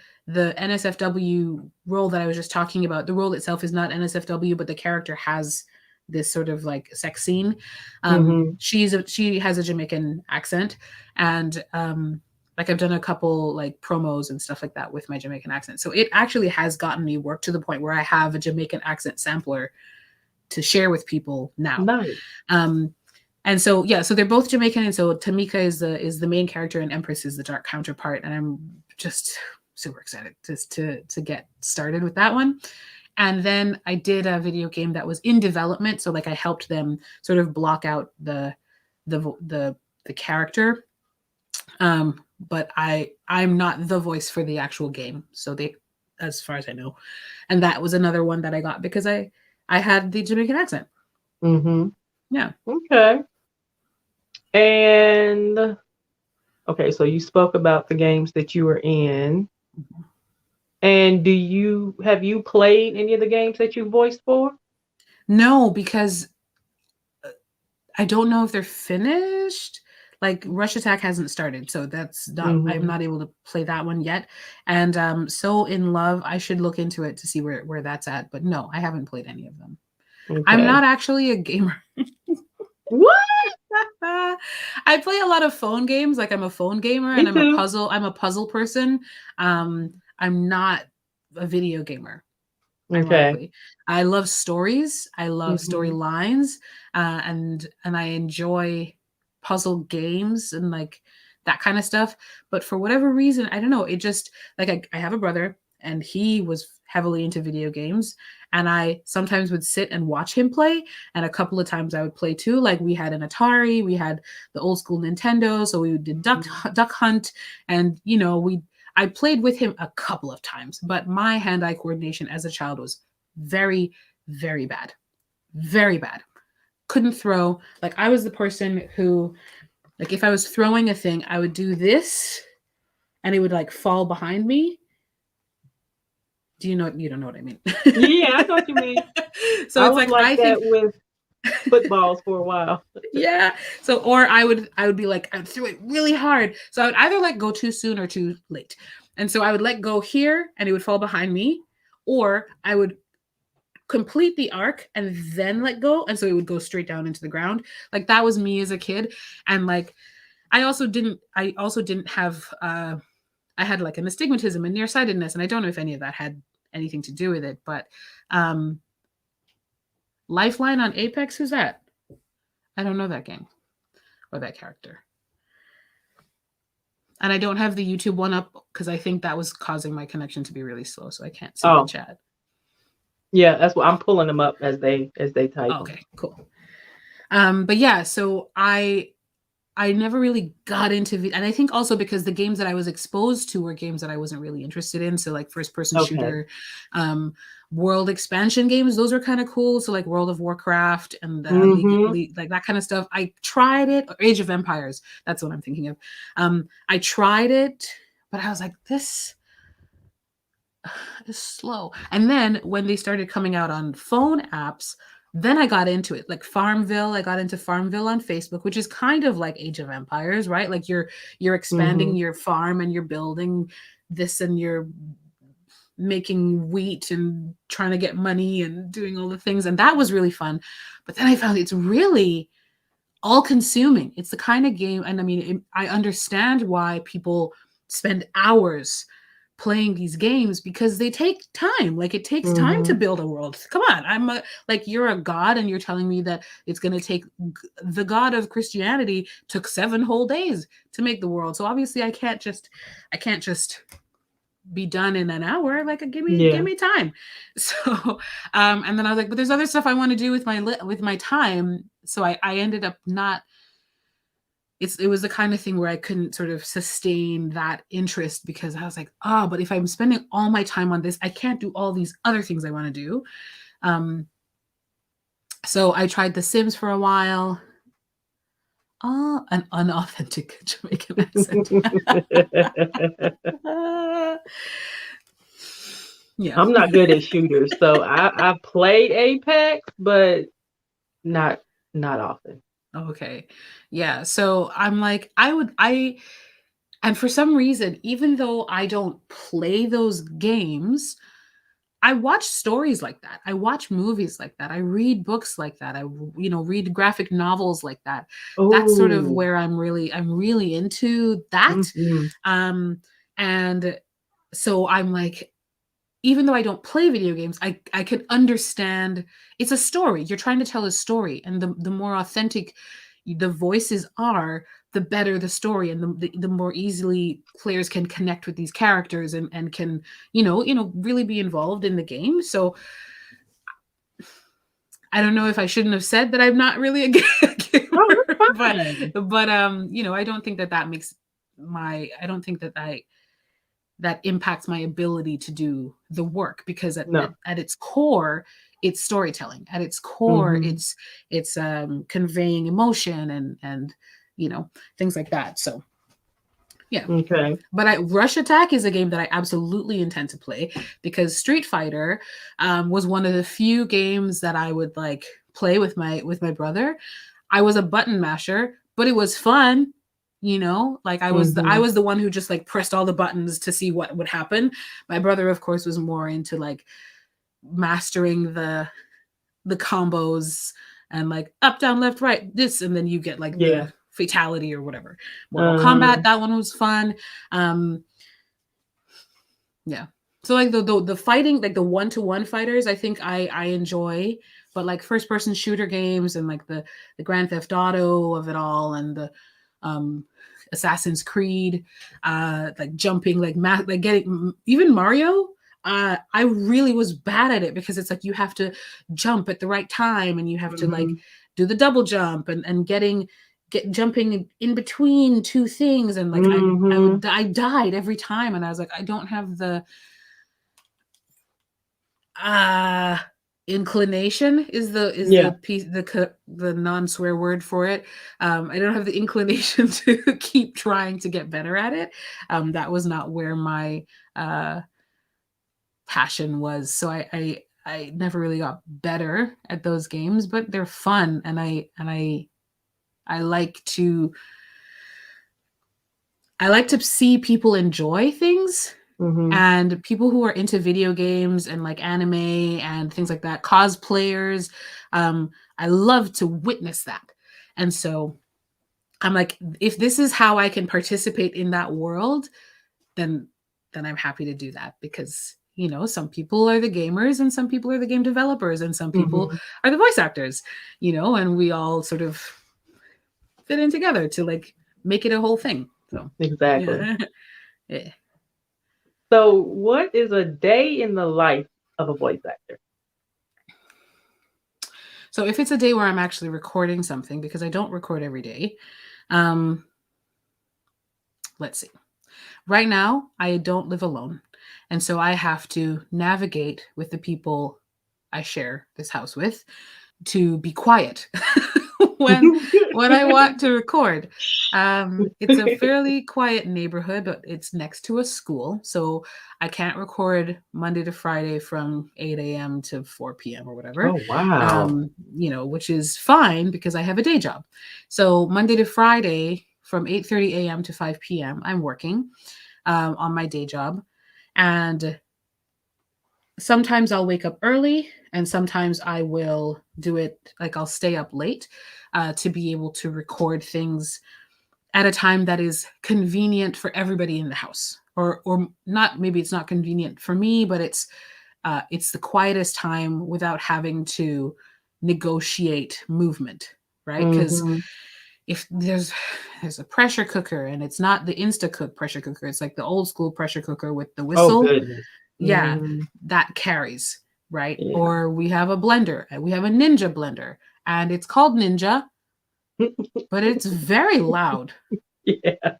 role that I was just talking about, the role itself is not NSFW, but the character has this sort of like sex scene. Mm-hmm. She has a Jamaican accent, and like I've done a couple like promos and stuff like that with my Jamaican accent. So it actually has gotten me work to the point where I have a Jamaican accent sampler to share with people now. Nice. Um, and so yeah, so they're both Jamaican, and so Tamika is the main character, and Empress is the dark counterpart, and I'm just super excited just to get started with that one. And then I did a video game that was in development, so like I helped them sort of block out the the character, but I'm not the voice for the actual game, so they, as far as I know, and that was another one that I got because I had the Jamaican accent. Mm-hmm. Yeah. Okay. And okay, so you spoke about the games that you were in. And do you have you played any of the games that you voiced for? No, because I don't know if they're finished. Like Rush Attack hasn't started, so that's not, I'm Mm-hmm. not able to play that one yet. And So in Love, I should look into it to see where that's at. But no, I haven't played any of them. I'm Okay. not actually a gamer. What? I play a lot of phone games. Like I'm a phone gamer, and Me too. I'm a puzzle person. I'm not a video gamer, Okay. ironically. I love stories. I love Mm-hmm. storylines, and I enjoy puzzle games and like that kind of stuff. But for whatever reason, I don't know. It just, like I have a brother, and he was heavily into video games, and I sometimes would sit and watch him play, and a couple of times I would play too. Like we had an Atari, we had the old school Nintendo, so we did Duck Hunt, and we I played with him a couple of times, but my hand-eye coordination as a child was very, very bad. Very bad. Couldn't throw. Like I was the person who, like if I was throwing a thing, I would do this and it would like fall behind me. Do you know, you don't know what I mean? Yeah, I know what you mean. So I it's was like like I that think with footballs for a while. yeah. So or I would be like, I would throw it really hard. So I would either like go too soon or too late. And so I would let go here and it would fall behind me, or I would complete the arc and then let go, and so it would go straight down into the ground. Like that was me as a kid. And like I also didn't have I had like an astigmatism and nearsightedness, and I don't know if any of that had anything to do with it, but um Lifeline on Apex, who's that? I don't know that game or that character. And I don't have the YouTube one up because I think that was causing my connection to be really slow, so I can't see the Oh, chat. yeah, that's what I'm pulling them up as they type Oh, them. okay, cool. But yeah, so I never really got into and I think also because the games that I was exposed to were games that I wasn't really interested in. So like first person Okay. shooter, um, world expansion games, those were kind of cool. So like World of Warcraft and Mm-hmm. League, like that kind of stuff. I tried it. Or Age of Empires, that's what I'm thinking of. I tried it, but I was like, this is slow. And then when they started coming out on phone apps, then I got into it. Like Farmville, I got into Farmville on Facebook, which is kind of like Age of Empires, right? Like you're expanding Mm-hmm. your farm and you're building this and you're making wheat and trying to get money and doing all the things, and that was really fun. But then I found it's really all consuming. It's the kind of game, and I mean, I understand why people spend hours playing these games because they take time. Like it takes time to Mhm. build a world. Come on, like you're a god and you're telling me that it's going to take the god of Christianity took 7 whole days to make the world. So obviously I can't just be done in an hour. Like give Yeah. me time. So and then I was like, but there's other stuff I want to do with with my time. So I ended up not it was the kind of thing where I couldn't sort of sustain that interest because I was like, oh, but if I'm spending all my time on this, I can't do all these other things I want to do. Um, so I tried The Sims for a while. Oh, an unauthentic Jamaican accent. Yeah. I'm not good at shooters, so I played Apex, but not not often. Okay. Yeah. So I'm like, and for some reason, even though I don't play those games, I watch stories like that. I watch movies like that. I read books like that. Read graphic novels like that. That's sort of Oh. where I'm really into that. Mhm. Um, and so I'm like, even though I don't play video games, I can understand it's a story. You're trying to tell a story, and the more authentic the voices are, the better the story, and the more easily players can connect with these characters and can really be involved in the game. So I don't know if I shouldn't have said that I'm not really a Oh, gamer, that's but fine. I don't think that makes I don't think that that impacts my ability to do the work because No. at its core it's storytelling. At its core Mhm. it's conveying emotion and you know things like that. So yeah. Okay. But Rush Attack is a game that I absolutely intend to play because Street Fighter was one of the few games that I would like play with my brother. I was a button masher, but it was fun. Like I Mhm. was the one who just like pressed all the buttons to see what would happen. My brother, of course, was more into like mastering the combos and like up, down, left, right, this, and then you get like Yeah. the fatality or whatever. Mortal Kombat, Uh-huh. that one was fun. Um, yeah. So like the fighting, like the one-to-one fighters, I think I enjoy, but like first person shooter games and like the Grand Theft Auto of it all and the um Assassin's Creed, like jumping, like like getting even Mario. I really was bad at it because it's like you have to jump at the right time and you have to like Mhm. do the double jump and get jumping in between two things and like Mhm. I died every time and I was like I don't have the uh inclination is the Yeah. piece the non-swear word for it. I don't have the inclination to keep trying to get better at it. That was not where my uh passion was. So I never really got better at those games, but they're fun and I like to see people enjoy things Mhm. and people who are into video games and like anime and things like that, cosplayers. I love to witness that. And so I'm like, if this is how I can participate in that world, then I'm happy to do that because some people are the gamers and some people are the game developers and some people Mhm. are the voice actors, and we all sort of fit in together to like make it a whole thing. So Exactly. yeah. Yeah. So, what is a day in the life of a voice actor? So if it's a day where I'm actually recording something, because I don't record every day, um, let's see. Right now, I don't live alone. And so I have to navigate with the people I share this house with to be quiet when I want to record. It's a fairly quiet neighborhood, but it's next to a school, so I can't record Monday to Friday from 8 a.m. to 4 p.m. or whatever. Oh, wow. Which is fine because I have a day job. So Monday to Friday from 8:30 a.m. to 5 p.m. I'm working on my day job, and sometimes I'll wake up early and sometimes I will do it like I'll stay up late to be able to record things at a time that is convenient for everybody in the house, or not. Maybe it's not convenient for me, but it's the quietest time without having to negotiate movement, right? Because Mhm. if there's a pressure cooker and it's not the Instacook pressure cooker, it's like the old school pressure cooker with the Oh, whistle. goodness. Yeah, Mhm. that carries, right? Yeah. Or we have a blender, we have a Ninja blender, and it's called Ninja, but it's very loud. Yeah.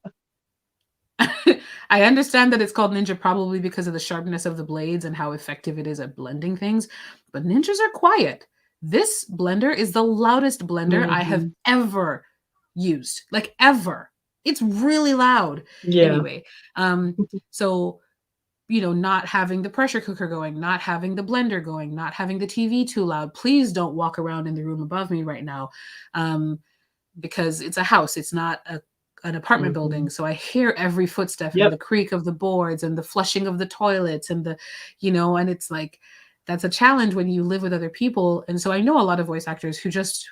I understand that it's called Ninja probably because of the sharpness of the blades and how effective it is at blending things, but Ninjas are quiet. This blender is the loudest blender I have Mhm. ever used, like ever. It's really loud. Yeah. Anyway, um, so not having the pressure cooker going, not having the blender going, not having the TV too loud. Please don't walk around in the room above me right now. Um, because it's a house, it's not an apartment building. Mhm. So I hear every footstep and Yep. the creak of the boards and the flushing of the toilets and and it's like that's a challenge when you live with other people. And so I know a lot of voice actors who just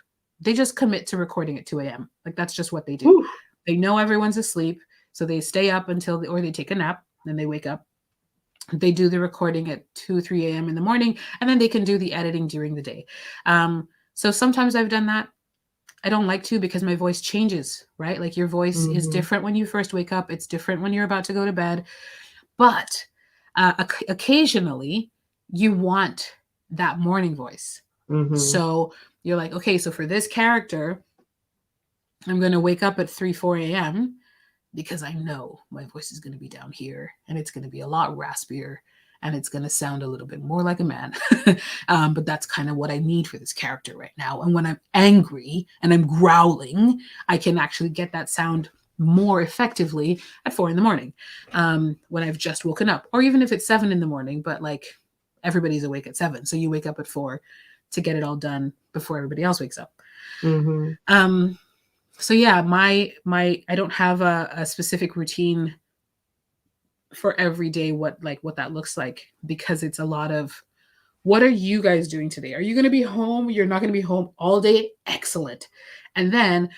commit to recording at 2 a.m. Like that's just what they do. Whew. They know everyone's asleep, so they stay up or they take a nap, and they wake up. They do the recording at 2 3 a.m. in the morning, and then they can do the editing during the day. So sometimes I've done that. I don't like to, because my voice changes, right? Like your voice is Mhm. different when you first wake up, it's different when you're about to go to bed. But occasionally you want that morning voice. Mhm. So you're like, okay, so for this character, I'm going to wake up at 3 4 a.m. because I know my voice is going to be down here and it's going to be a lot raspier and it's going to sound a little bit more like a man. But that's kind of what I need for this character right now. And when I'm angry and I'm growling, I can actually get that sound more effectively at 4 in the morning, when I've just woken up, or even if it's 7 in the morning, but like everybody's awake at 7. So you wake up at 4 to get it all done before everybody else wakes up. Mhm. Um, so yeah, my I don't have a specific routine for every day, what that looks like, because it's a lot of, what are you guys doing today? Are you going to be home? You're not going to be home all day? Excellent. And then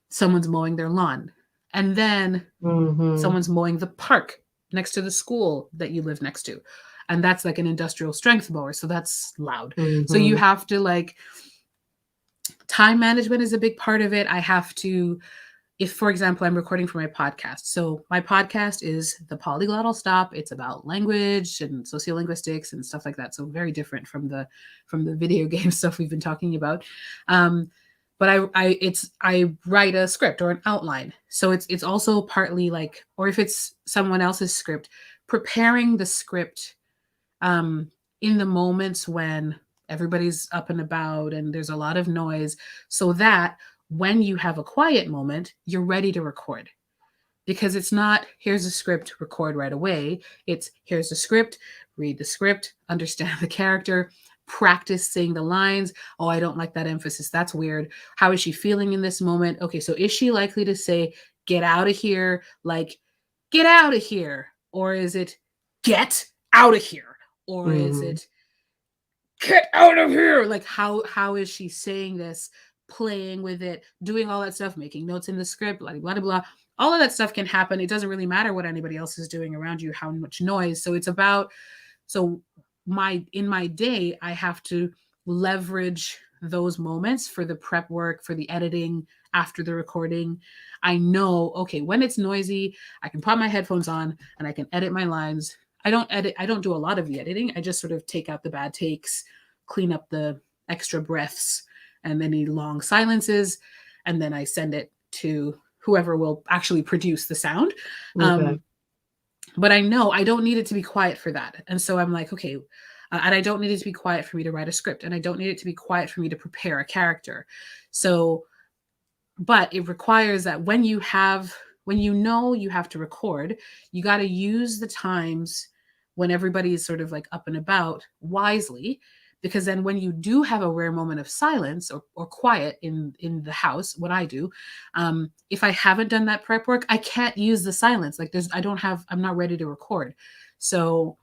someone's mowing their lawn, and then Mhm. someone's mowing the park next to the school that you live next to, and that's like an industrial strength mower, so that's loud. So you Mhm. have to, like, time management is a big part of it. I have to, if, for example, I'm recording for my podcast. So my podcast is the Polyglottal Stop. It's about language and sociolinguistics and stuff like that. So very different from the video game stuff we've been talking about. Um, but I write a script or an outline. So it's also partly like, or if it's someone else's script, preparing the script, um, in the moments when everybody's up and about and there's a lot of noise, so that when you have a quiet moment, you're ready to record. Because it's not, here's a script, record right away. It's, here's the script, read the script, understand the character, practice saying the lines. Oh, I don't like that emphasis. That's weird. How is she feeling in this moment? Okay, so is she likely to say, get out of here? Like, get out of here. Or is it, get out of here? Or is Mhm. it, get out of here? Like, how is she saying this, playing with it, doing all that stuff, making notes in the script, blah blah blah blah. All of that stuff can happen. It doesn't really matter what anybody else is doing around you, how much noise. So it's about, so my in my day I have to leverage those moments for the prep work, for the editing after the recording. I know, okay, when it's noisy, I can put my headphones on and I can edit my lines. I don't do a lot of the editing. I just sort of take out the bad takes, clean up the extra breaths and any long silences, and then I send it to whoever will actually produce the sound. Okay. um, but I know I don't need it to be quiet for that. And so I'm like, okay, and I don't need it to be quiet for me to write a script, and I don't need it to be quiet for me to prepare a character. So, but it requires that when you know you have to record, you got to use the times when everybody is sort of like up and about wisely, because then when you do have a rare moment of silence or quiet in the house, what I do, if I haven't done that prep work, I can't use the silence. Like I'm not ready to record. So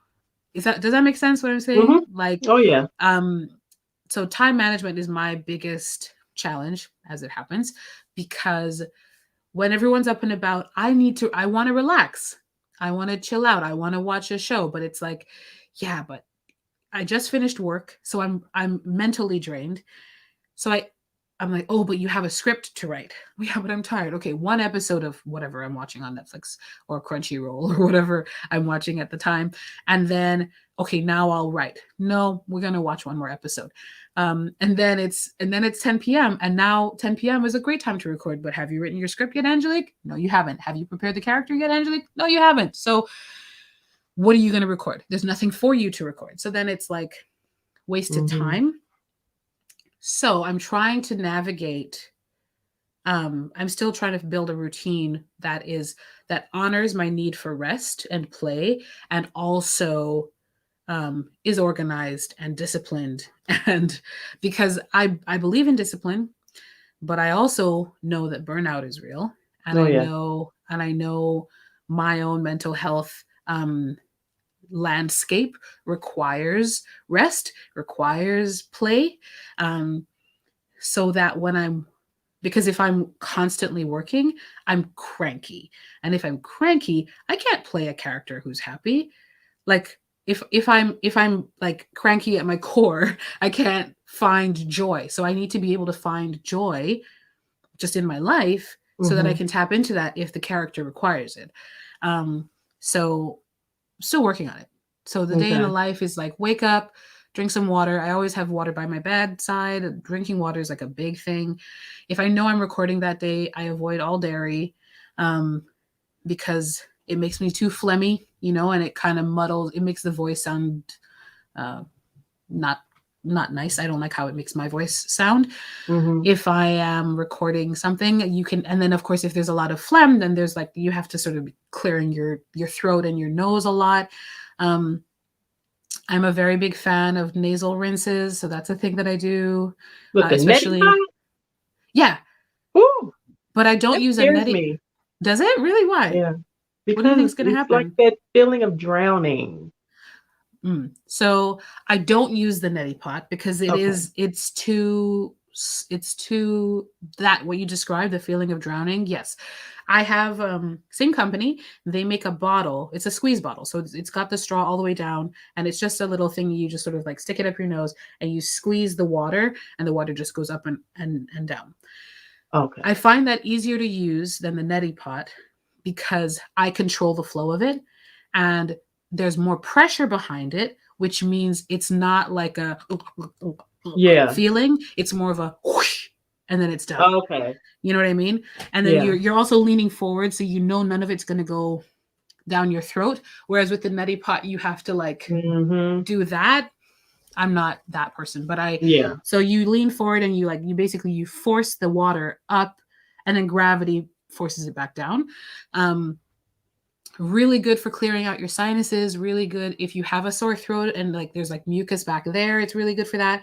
does that make sense what I'm saying? Mhm. Like, Oh, yeah. um, so time management is my biggest challenge as it happens, because when everyone's up and about, I want to relax. I want to chill out. I want to watch a show, but it's like, yeah, but I just finished work, so I'm mentally drained. So I'm like, oh, but you have a script to write. Yeah, but I'm tired. Okay, one episode of whatever I'm watching on Netflix or Crunchyroll or whatever I'm watching at the time, and then okay, now I'll write. No, we're gonna watch one more episode, and then it's 10 p.m. and now 10 p.m. is a great time to record. But have you written your script yet, Angelique? No, you haven't. Have you prepared the character yet, Angelique? No, you haven't. So what are you gonna record? There's nothing for you to record. So then it's like wasted Mm-hmm. time. So I'm trying to navigate. I'm still trying to build a routine that honors my need for rest and play, and also is organized and disciplined. And because I believe in discipline, but I also know that burnout is real, and Oh I yeah. know and I know my own mental health landscape requires rest, requires play. Um, so that when I'm because if I'm constantly working, I'm cranky. And if I'm cranky, I can't play a character who's happy. Like if I'm like cranky at my core, I can't find joy. So I need to be able to find joy just in my life so that I Mm-hmm. can tap into that if the character requires it. Um so still working on it. So the day in the Okay. life is like wake up, drink some water. I always have water by my bedside. Drinking water is like a big thing. If I know I'm recording that day, I avoid all dairy um, because it makes me too phlegmy, and it kind of muddles. It makes the voice sound uh, not not nice. I don't like how it makes my voice sound. Mm-hmm. If I am recording something, you can, and then of course, if there's a lot of phlegm, then there's like you have to sort of be clearing your throat and your nose a lot. Um, I'm a very big fan of nasal rinses, so that's a thing that I do, With the neti especially pot? yeah, Ooh, but I don't that use a scares neti. me. Does it really? Why? Yeah. What do you think Because is going to it's like happen? that feeling of drowning. So I don't use the neti pot because Okay. it's too that what you described, the feeling of drowning. Yes, I have same company. They make a bottle. It's a squeeze bottle, so it's got the straw all the way down, and it's just a little thing you just sort of like stick it up your nose and you squeeze the water, and the water just goes up and down. Okay. I find that easier to use than the neti pot because I control the flow of it and there's more pressure behind it, which means it's not like a Yeah. feeling, it's more of a whoosh and then it's done. Okay. You know what I mean? And then Yeah. you're also leaning forward so you know none of it's going to go down your throat, whereas with the neti pot you have to like Mm-hmm. do that. I'm not that person, but Yeah. so you lean forward and you basically you force the water up and then gravity forces it back down. Um, really good for clearing out your sinuses, really good if you have a sore throat and like there's like mucus back there, it's really good for that.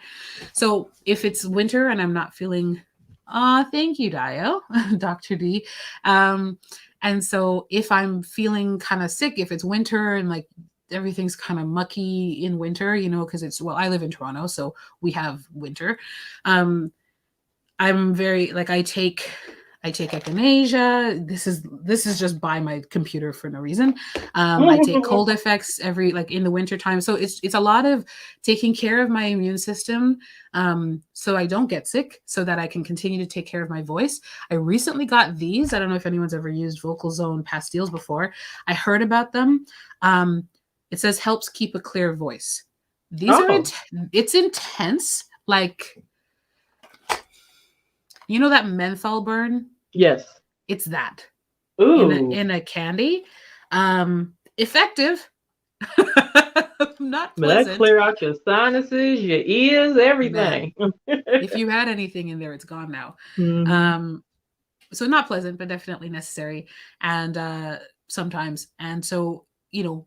So if it's winter and I'm not feeling thank you, Dio, Dr. D. Um, and so if I'm feeling kind of sick, if it's winter and like everything's kind of mucky in winter, because I live in Toronto, so we have winter. Um, I'm very like I take echinacea. This is just by my computer for no reason. I take cold effects every like in the winter time. So it's a lot of taking care of my immune system, so I don't get sick, so that I can continue to take care of my voice. I recently got these. I don't know if anyone's ever used Vocal Zone pastilles before. I heard about them. Um, it says helps keep a clear voice. These are Oh, it's intense. Like that menthol burn? yes. It's that in a Ooh. in a candy. Effective, not But that pleasant. clear out your sinuses, your ears, Man, everything. if you had anything in there, it's gone now. Mm-hmm. Um, so not pleasant, but definitely necessary, and sometimes. And so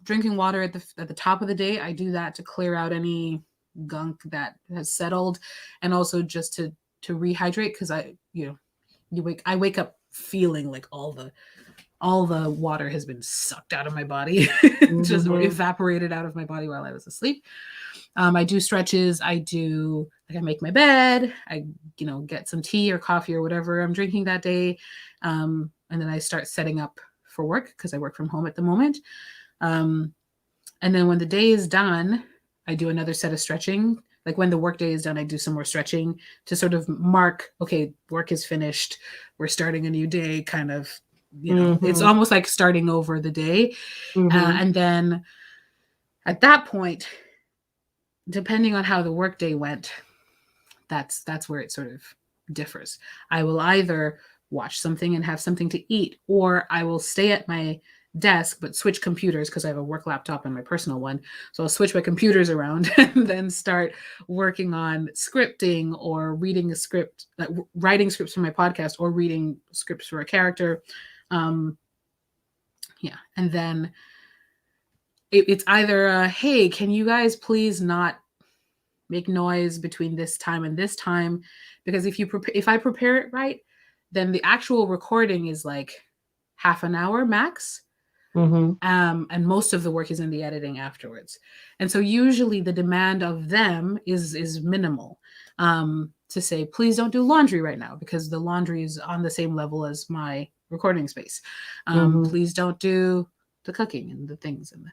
drinking water at the top of the day, I do that to clear out any gunk that has settled, and also just to rehydrate because I wake up feeling like all the water has been sucked out of my body, just or Mm-hmm. evaporated out of my body while I was asleep. I do stretches. I make my bed. I get some tea or coffee or whatever I'm drinking that day. and then I start setting up for work because I work from home at the moment. Um, and then when the day is done, I do another set of stretching. Like when the work day is done, I do some more stretching to sort of mark, okay, work is finished. We're starting a new day, kind of, it's Mhm. almost like starting over the day. Mhm. And then at that point, depending on how the workday went, that's where it sort of differs. I will either watch something and have something to eat, or I will stay at my desk but switch computers because I have a work laptop and my personal one. So I'll switch my computers around and then start working on scripting or reading a script, writing scripts for my podcast or reading scripts for a character. Um, yeah, and then it's either hey, can you guys please not make noise between this time and this time, because if I prepare it right, then the actual recording is like half an hour max. Mhm. And most of the work is in the editing afterwards, and so usually the demand of them is minimal. To say please don't do laundry right now because the laundry is on the same level as my recording space. Mhm. Please don't do the cooking and the things and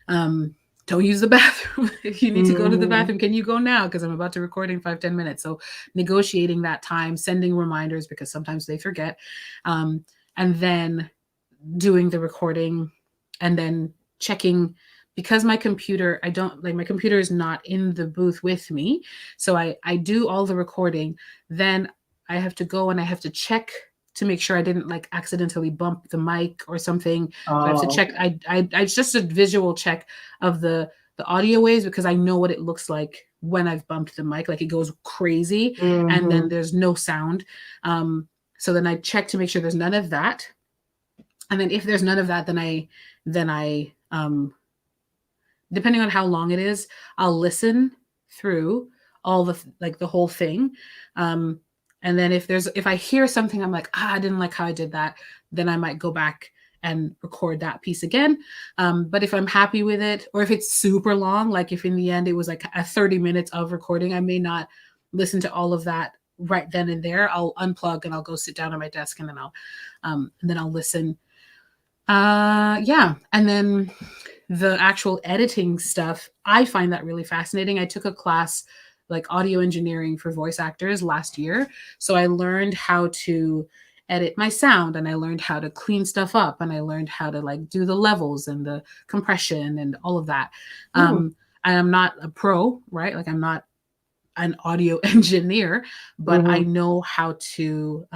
um, don't use the bathroom. If you need to go to the Mhm. bathroom, can you go now? Because I'm about to record in 5-10 minutes. So negotiating that time, sending reminders because sometimes they forget, um, and then doing the recording, and then checking because my computer, I don't like my computer is not in the booth with me. So I do all the recording. Then I have to go and I have to check to make sure I didn't like accidentally bump the mic or something. So I have to Oh, check. okay. It's just a visual check of the audio waves because I know what it looks like when I've bumped the mic. Like it goes crazy, and then Mhm. there's no sound. Um, so then I check to make sure there's none of that, and then if there's none of that, then I depending on how long it is, I'll listen through all the whole thing. Um, and then if I hear something I'm like, I didn't like how I did that, then I might go back and record that piece again. But if I'm happy with it, or if it's super long, like if in the end it was like a 30 minutes of recording, I may not listen to all of that right then and there. I'll unplug and I'll go sit down at my desk, and then I'll listen. Yeah, and then the actual editing stuff, I find that really fascinating. I took a class like audio engineering for voice actors last year. So I learned how to edit my sound, and I learned how to clean stuff up, and I learned how to like do the levels and the compression and all of that. Mm. I am not a pro, right? Like I'm not an audio engineer, but I Mhm. know how to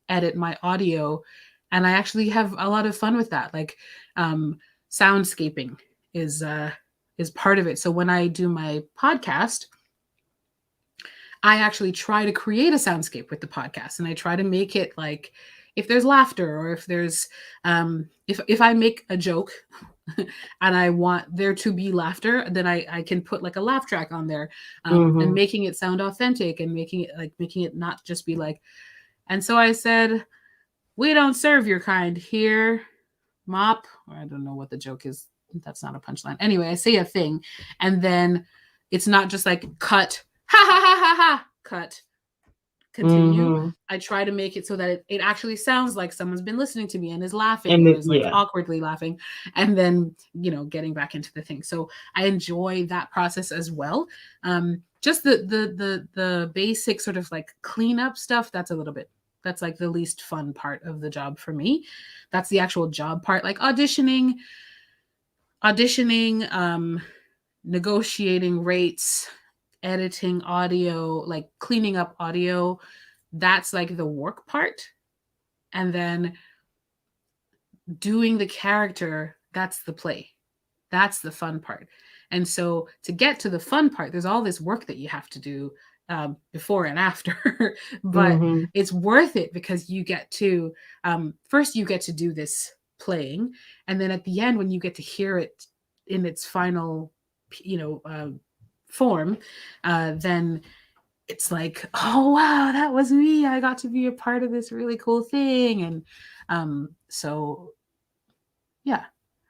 edit my audio, and I actually have a lot of fun with that. Like um soundscaping is uh is part of it. So when I do my podcast, I actually try to create a soundscape with the podcast, and I try to make it like if there's laughter, or if there's if I make a joke and I want there to be laughter, then I can put like a laugh track on there, and Mhm. making it sound authentic, and making it not just be like, and so I said, we don't serve your kind here, mop. Or I don't know what the joke is. That's not a punchline. Anyway, I say a thing, and then it's not just like cut, ha ha ha ha ha, cut, continue. Mhm. I try to make it so that it actually sounds like someone's been listening to me and is laughing, And or it, is like yeah. awkwardly laughing, and then getting back into the thing. So I enjoy that process as well. Just the basic sort of like cleanup stuff. That's like the least fun part of the job for me. That's the actual job part, like auditioning, negotiating rates, editing audio, like cleaning up audio. That's like the work part. And then doing the character, that's the play. That's the fun part. And so to get to the fun part, there's all this work that you have to do before and after, but Mhm. it's worth it because you get to first you get to do this playing, and then at the end when you get to hear it in its final, you know, uh, form, then it's like, oh wow, that was me. I got to be a part of this really cool thing, and so yeah,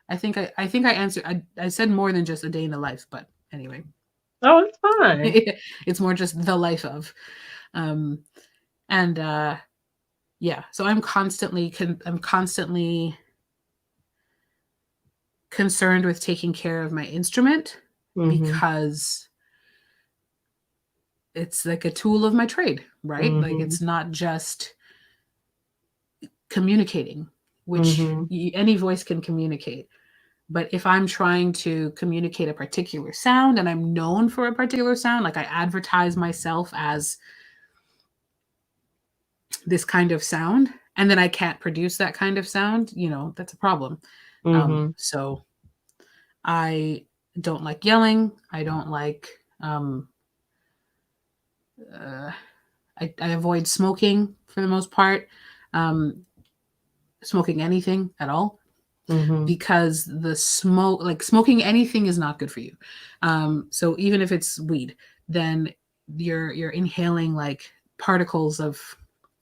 I think I answered. I said more than just a day in the life, but anyway, Oh, it's fine. it's more just the life of, um, and yeah. So I'm constantly concerned with taking care of my instrument Mhm. because it's like a tool of my trade, right? Like Mhm. it's not just communicating, which Mhm. any voice can communicate. But if I'm trying to communicate a particular sound and I'm known for a particular sound, like I advertise myself as this kind of sound, and then I can't produce that kind of sound, that's a problem. Mhm. So I don't like yelling. I don't like, uh, I avoid smoking for the most part, um, smoking anything at all, Mhm. because the smoke, like smoking anything, is not good for you. So even if it's weed, then you're inhaling like particles of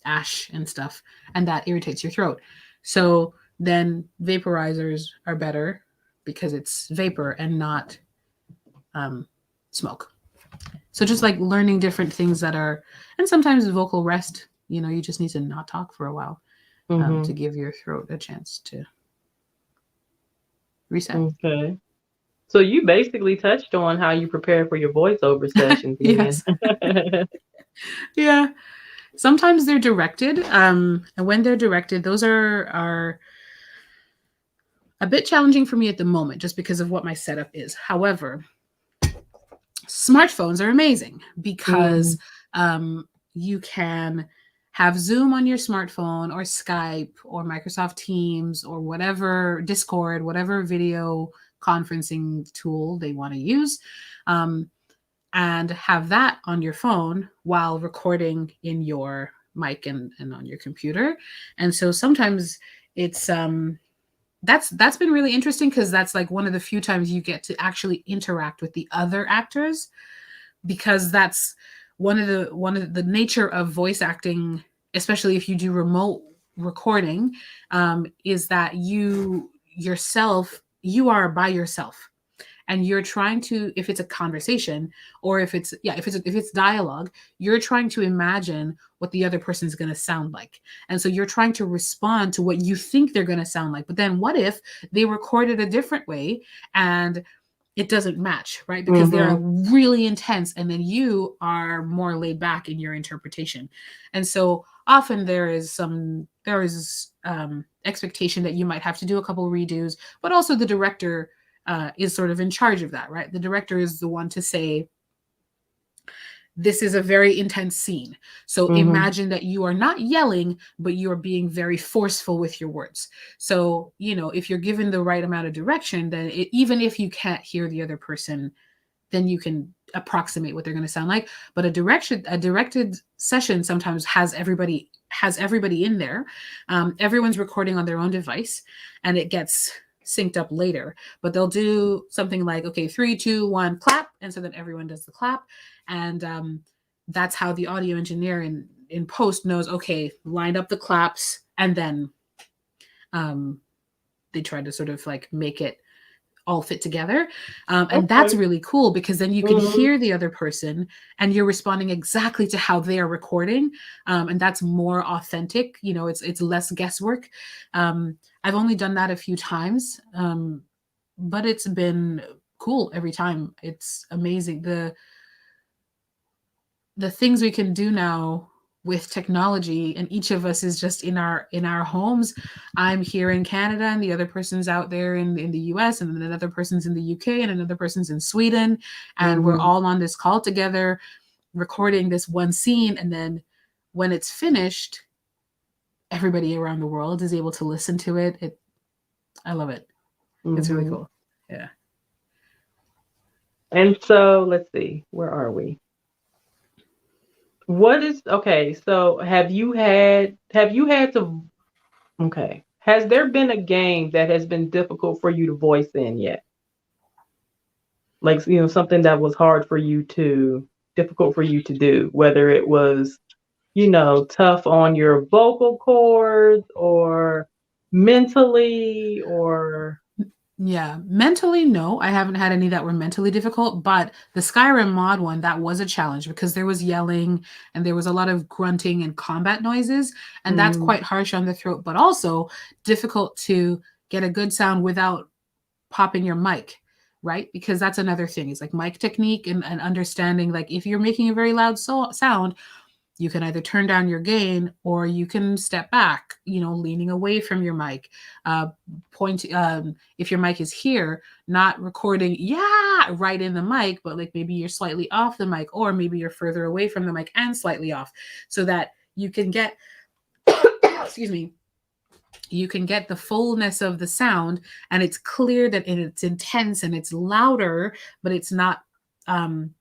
ash and stuff, and that irritates your throat. So then vaporizers are better because it's vapor and not um, smoke. So just like learning different things that are, and sometimes vocal rest. You just need to not talk for a while, to Mhm. give your throat a chance to reset. Okay. So you basically touched on how you prepare for your voiceover sessions then. Yes. Yeah. Sometimes they're directed. And when they're directed, those are a bit challenging for me at the moment just because of what my setup is. However, smartphones are amazing because Mhm. um, you can have Zoom on your smartphone, or Skype, or Microsoft Teams, or whatever, Discord, whatever video conferencing tool they want to use. Um, and have that on your phone while recording in your mic and on your computer. And so sometimes it's that's been really interesting because that's like one of the few times you get to actually interact with the other actors, because that's one of the nature of voice acting, especially if you do remote recording, is that you are by yourself, and you're trying to, if it's a conversation, or if it's dialogue, you're trying to imagine what the other person's going to sound like, and so you're trying to respond to what you think they're going to sound like. But then what if they recorded a different way and it doesn't match, right? Because they're Mhm. really intense and then you are more laid back in your interpretation. And so often there is expectation that you might have to do a couple redos, but also the director is sort of in charge of that, right? The director is the one to say, this is a very intense scene. So Mhm. imagine that you are not yelling, but you are being very forceful with your words. So, if you're given the right amount of direction, then even if you can't hear the other person, then you can approximate what they're going to sound like. But a directed session sometimes has everybody in there. Everyone's recording on their own device, and it gets synced up later. But they'll do something like, okay, 3, 2, 1, clap, and so then everyone does the clap, and that's how the audio engineer in post knows, okay, line up the claps, and then um, they try to sort of like make it all fit together. And that's Okay. really cool because then you can Mhm. hear the other person and you're responding exactly to how they are recording. And that's more authentic. It's less guesswork. I've only done that a few times, but it's been cool every time. It's amazing. The things we can do now with technology, and each of us is just in our homes. I'm here in Canada and the other person's out there in the US, and then another person's in the UK, and another person's in Sweden, and we're Mhm. all on this call together recording this one scene, and then when it's finished, everybody around the world is able to listen to it. I love it. It's really Mhm. cool. Yeah. And so let's see, where are we? What is okay, so have you had to okay. Has there been a game that has been difficult for you to voice in yet? Like, something that was hard for you to difficult for you to do, whether it was, tough on your vocal cords or mentally or Yeah, mentally, no, I haven't had any that were mentally difficult, but the Skyrim mod one, that was a challenge because there was yelling and there was a lot of grunting and combat noises, and that's Mm-hmm. quite harsh on the throat, but also difficult to get a good sound without popping your mic, right? Because that's another thing. It's like mic technique and understanding, like if you're making a very loud sound, you can either turn down your gain or you can step back, leaning away from your mic. Point If your mic is here, not recording yeah right in the mic, but like maybe you're slightly off the mic, or maybe you're further away from the mic and slightly off, so that you can get excuse me, you can get the fullness of the sound, and it's clear that it's intense and it's louder, but it's not um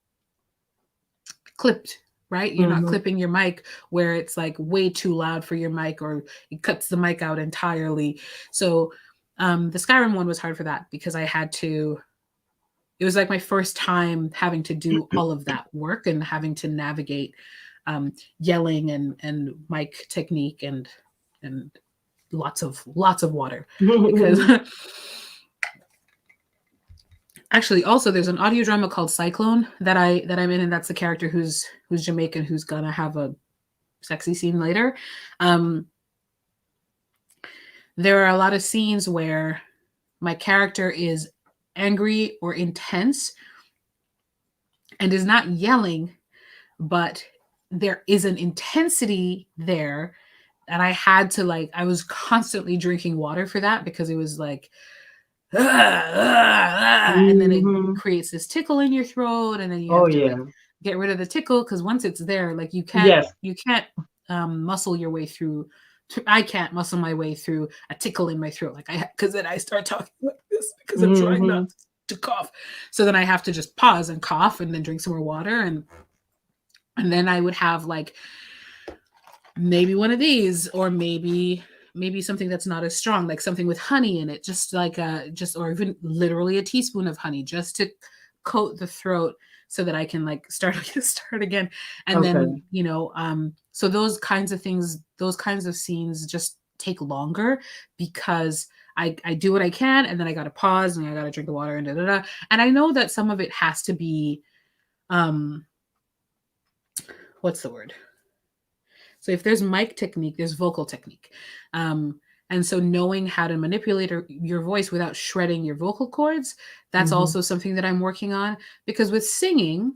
clipped, right? You're not Mm-hmm. clipping your mic where it's like way too loud for your mic, or it cuts the mic out entirely. So the Skyrim one was hard for that because I had to, it was like my first time having to do all of that work and having to navigate yelling and mic technique and lots of water because actually also there's an audio drama called Cyclone that I'm in, and that's the character who's Jamaican, who's gonna have a sexy scene later. Um, there are a lot of scenes where my character is angry or intense and is not yelling, but there is an intensity there. And I had to, like, I was constantly drinking water for that because it was like, and then it Mm-hmm. creates this tickle in your throat, and then you Oh have to like yeah. get rid of the tickle because once it's there, like Yes. you can't muscle your way through. I can't muscle my way through a tickle in my throat, like because then I start talking like this because I'm trying not Mm-hmm. to cough. So then I have to just pause and cough and then drink some more water, and then I would have like maybe one of these, or maybe something that's not as strong, like something with honey in it, just like just, or even literally a teaspoon of honey, just to coat the throat so that I can like start again. And then Okay. so those kinds of things, those kinds of scenes just take longer because I do what I can, and then I gotta pause and I gotta drink the water and da da da. And I know that some of it has to be um what's the word, so if there's mic technique, there's vocal technique. And so knowing how to manipulate your voice without shredding your vocal cords, that's Mm-hmm. also something that I'm working on. Because with singing,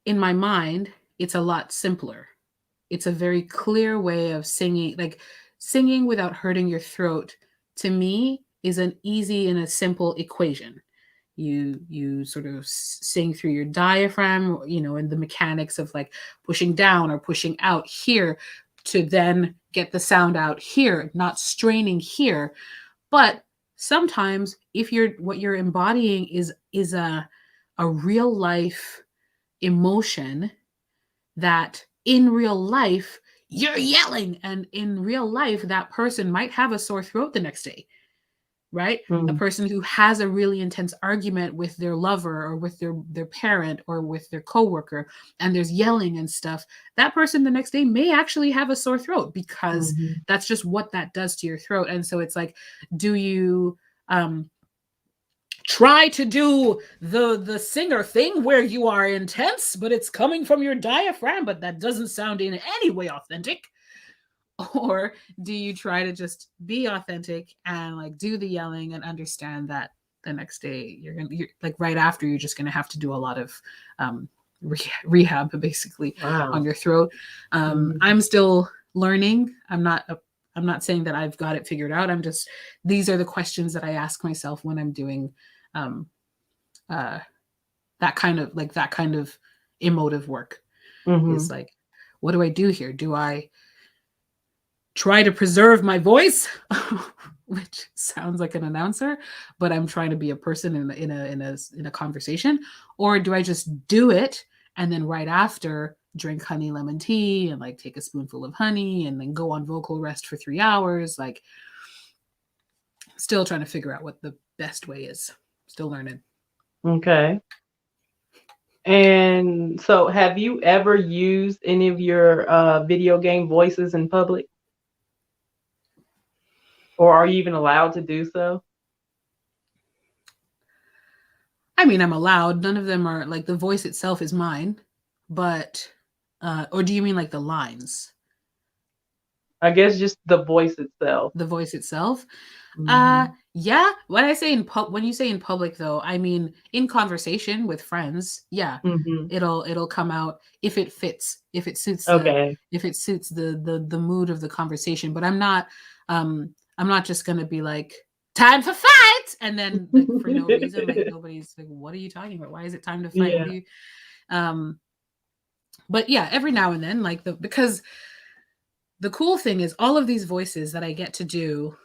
in my mind, it's a lot simpler. It's a very clear way of singing. Like singing without hurting your throat, to me, is an easy and a simple equation. You sort of sing through your diaphragm, and the mechanics of like pushing down or pushing out here to then get the sound out here, not straining here. But sometimes if you're what you're embodying is a real life emotion, that in real life you're yelling, and in real life that person might have a sore throat the next day, right? A Mm-hmm. person who has a really intense argument with their lover or with their parent or with their coworker, and there's yelling and stuff, that person the next day may actually have a sore throat because Mm-hmm. that's just what that does to your throat. And so it's like, do you try to do the singer thing where you are intense but it's coming from your diaphragm, but that doesn't sound in any way authentic? Or do you try to just be authentic and like do the yelling and understand that the next day you're like right after you're just gonna have to do a lot of um rehab basically on Wow. your throat. Mm-hmm. I'm still learning. I'm not saying that I've got it figured out. I'm just, these are the questions that I ask myself when I'm doing um uh that kind of emotive work, is Mm-hmm. like, what do I do here? Do I try to preserve my voice, which sounds like an announcer, but I'm trying to be a person in a conversation, or do I just do it and then right after drink honey lemon tea and like take a spoonful of honey and then go on vocal rest for 3 hours? Like, still trying to figure out what the best way is. Still learning. Okay. And so, have you ever used any of your video game voices in public? Or are you even allowed to do so? I mean, I'm allowed. None of them are like the voice itself is mine, but or do you mean like the lines? I guess just the voice itself. The voice itself? Mhm. Yeah. When I say when you say in public though, I mean in conversation with friends. Yeah. Mhm. It'll come out if it fits, Okay. if it suits the mood of the conversation, but I'm not just going to be like time for fight and then like for no reason like nobody's like what are you talking about? Why is it time to fight? What Yeah. do you um but yeah, every now and then like because the cool thing is all of these voices that I get to do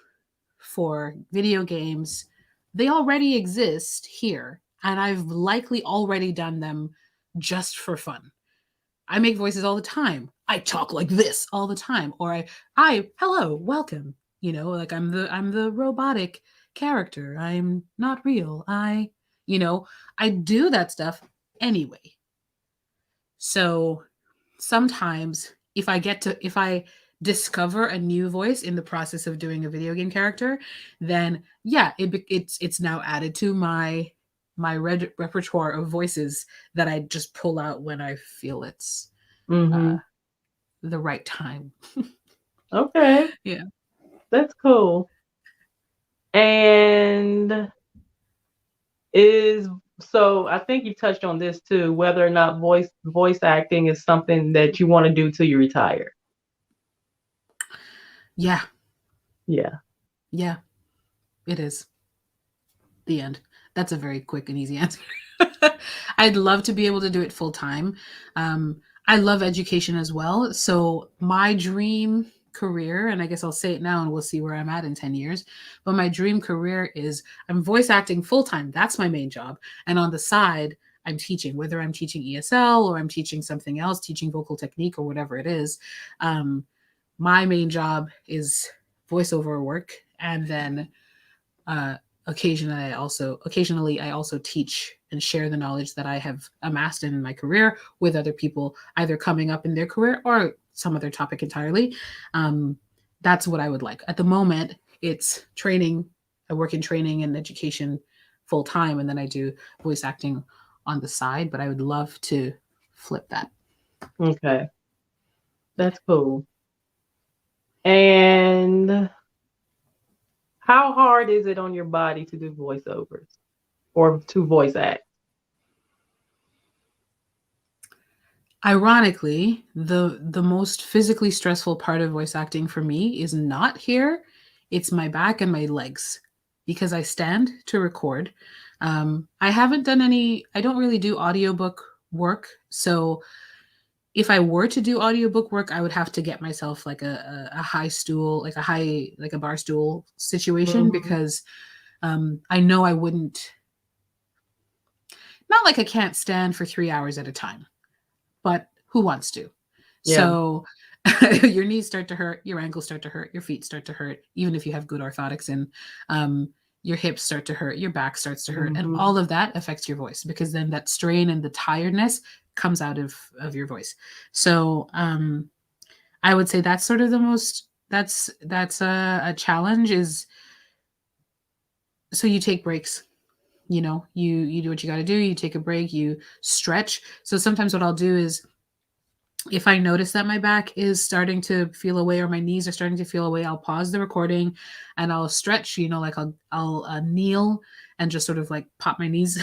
for video games, they already exist here. And I've likely already done them just for fun. I make voices all the time. I talk like this all the time. Or hello, welcome. You know, like I'm the robotic character. I'm not real. You know, I do that stuff anyway. So sometimes if I discover a new voice in the process of doing a video game character, then yeah, it's now added to my repertoire of voices that I just pull out when I feel it's uh, Mhm. the right time. Okay. Yeah. That's cool. And is so I think you touched on this too, whether or not voice acting is something that you want to do till you retire. Yeah. Yeah. Yeah. It is. The end. That's a very quick and easy answer. I'd love to be able to do it full time. I love education as well. So my dream career, and I guess I'll say it now and we'll see where I'm at in 10 years, but my dream career is I'm voice acting full time. That's my main job. And on the side, I'm teaching, whether I'm teaching ESL or I'm teaching something else, teaching vocal technique or whatever it is. Um, my main job is voiceover work. And then uh, occasionally I also teach and share the knowledge that I have amassed in my career with other people, either coming up in their career or some other topic entirely. Um, that's what I would like. At the moment, it's training. I work in training and education full time, and then I do voice acting on the side. But I would love to flip that. Okay. Yeah. That's cool. And how hard is it on your body to do voiceovers or to voice act? Ironically, the most physically stressful part of voice acting for me is not here. It's my back and my legs because I stand to record. I haven't done any, I don't really do audiobook work. So if I were to do audiobook work, I would have to get myself like a high stool, like a bar stool situation Mhm. because I know I wouldn't, not like I can't stand for 3 hours at a time, but who wants to? Yeah. So your knees start to hurt, your ankles start to hurt, your feet start to hurt, even if you have good orthotics in. Your hips start to hurt, your back starts to hurt, and Mhm. all of that affects your voice because then that strain and the tiredness comes out of your voice. So I would say that's sort of the most that's a challenge is so you take breaks. You know, you do what you got to do. You take a break. You stretch. So sometimes what I'll do is if I notice that my back is starting to feel away or my knees are starting to feel away, I'll pause the recording and I'll stretch, you know, like I'll kneel and just sort of like pop my knees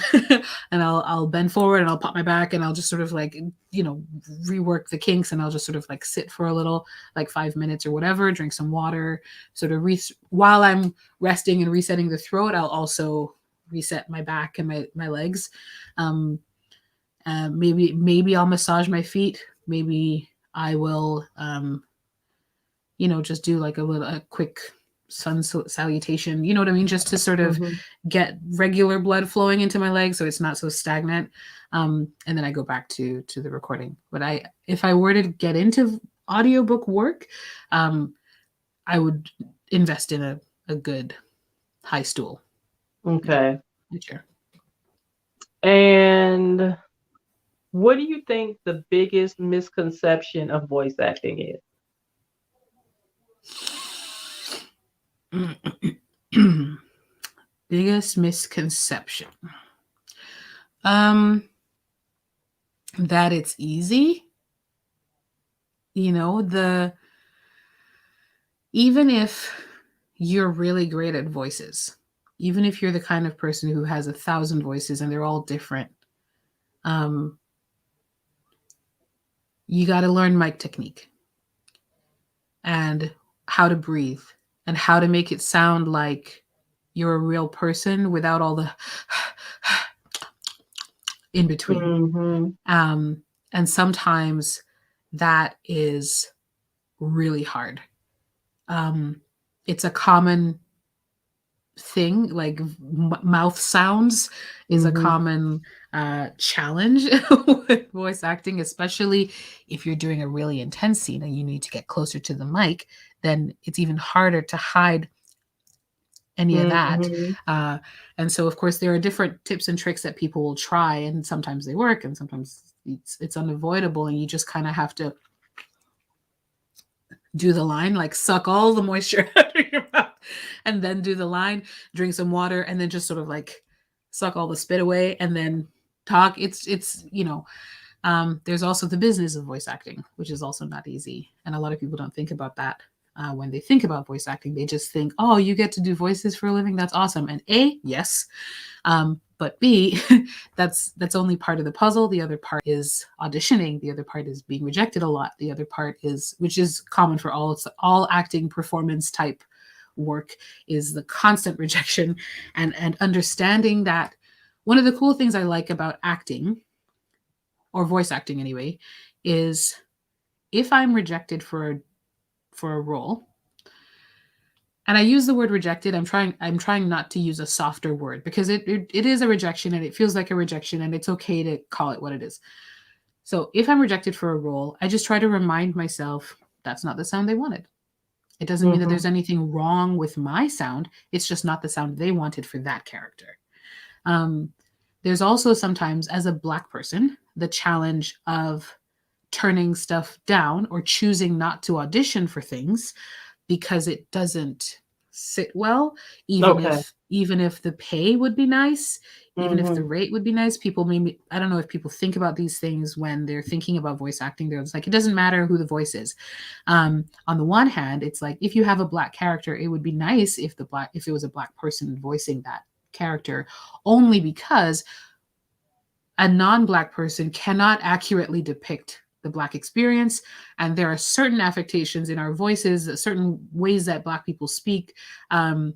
and I'll bend forward and I'll pop my back and I'll just sort of like, you know, rework the kinks and I'll just sort of like sit for a little, like 5 minutes or whatever, drink some water, sort of while I'm resting and resetting the throat, I'll also reset my back and my legs. Um, maybe I'll massage my feet. Maybe I will, you know, just do like a quick sun salutation. You know what I mean? Just to sort of Mhm. get regular blood flowing into my legs, so it's not so stagnant. And then I go back to the recording. But if I were to get into audiobook work, um, I would invest in a good high stool. Yeah, Okay. a chair. And what do you think the biggest misconception of voice acting is? Biggest misconception. Um, that it's easy. You know, the even if you're really great at voices, even if you're the kind of person who has 1,000 voices and they're all different, um, you got to learn mic technique and how to breathe and how to make it sound like you're a real person without all the in between. Mm-hmm. Um, and sometimes that is really hard. Um, it's a common thing, like mouth sounds is a Mm-hmm. common challenge with voice acting, especially if you're doing a really intense scene and you need to get closer to the mic. Then it's even harder to hide any of that. Mm-hmm. Uh, and so, of course, there are different tips and tricks that people will try, and sometimes they work, and sometimes it's unavoidable, and you just kind of have to do the line, like suck all the moisture out of your mouth, and then do the line, drink some water, and then just sort of like suck all the spit away, and then talk. There's also the business of voice acting, which is also not easy, and a lot of people don't think about that. When they think about voice acting, they just think, "Oh, you get to do voices for a living. That's awesome." And A, yes, but B, that's only part of the puzzle. The other part is auditioning. The other part is being rejected a lot. The other part is, which is common for all acting performance type work, is the constant rejection and understanding that one of the cool things I like about acting, or voice acting anyway, is if I'm rejected for a role, and I use the word rejected. I'm trying not to use a softer word because it is a rejection and it feels like a rejection and it's okay to call it what it is. So if I'm rejected for a role, I just try to remind myself that's not the sound they wanted. It doesn't mean that Mm-hmm. there's anything wrong with my sound. It's just not the sound they wanted for that character. Um, there's also sometimes, as a Black person, the challenge of turning stuff down or choosing not to audition for things because it doesn't sit well, Okay. even if the pay would be nice, even if the Mm-hmm. rate would be nice. People, maybe, I don't know if people think about these things when they're thinking about voice acting. They're just like, it doesn't matter who the voice is. On the one hand, it's like, if you have a Black character, it would be nice if it was a Black person voicing that character, only because a non-Black person cannot accurately depict the Black experience, and there are certain affectations in our voices, certain ways that Black people speak, um,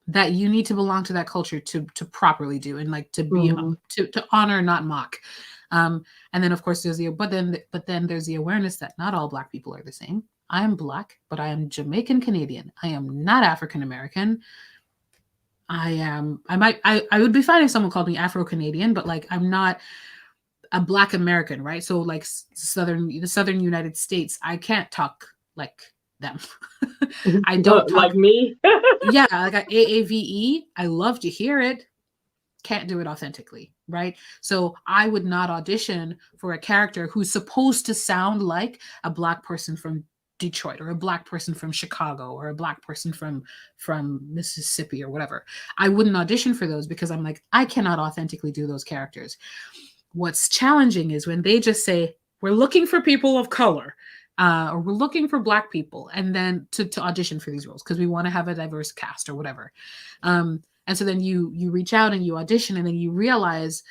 that you need to belong to that culture to properly do, and like to be Mm-hmm. to honor, not mock. um, and then, of course, but then there's the awareness that not all Black people are the same. I am Black, but I am Jamaican Canadian. I am not African American. I would be fine if someone called me Afro Canadian, but like, I'm not a Black American, right? So like, the southern United States, I can't talk like them. I don't Like talk. me. Yeah, like AAVE, I love to hear it, can't do it authentically, right? So I would not audition for a character who's supposed to sound like a Black person from Detroit, or a Black person from Chicago, or a Black person from Mississippi, or whatever. I wouldn't audition for those because I'm like, I cannot authentically do those characters. What's challenging is when they just say, we're looking for people of color, or we're looking for Black people, and then to audition for these roles because we want to have a diverse cast or whatever. And so then you reach out and you audition, and then you realize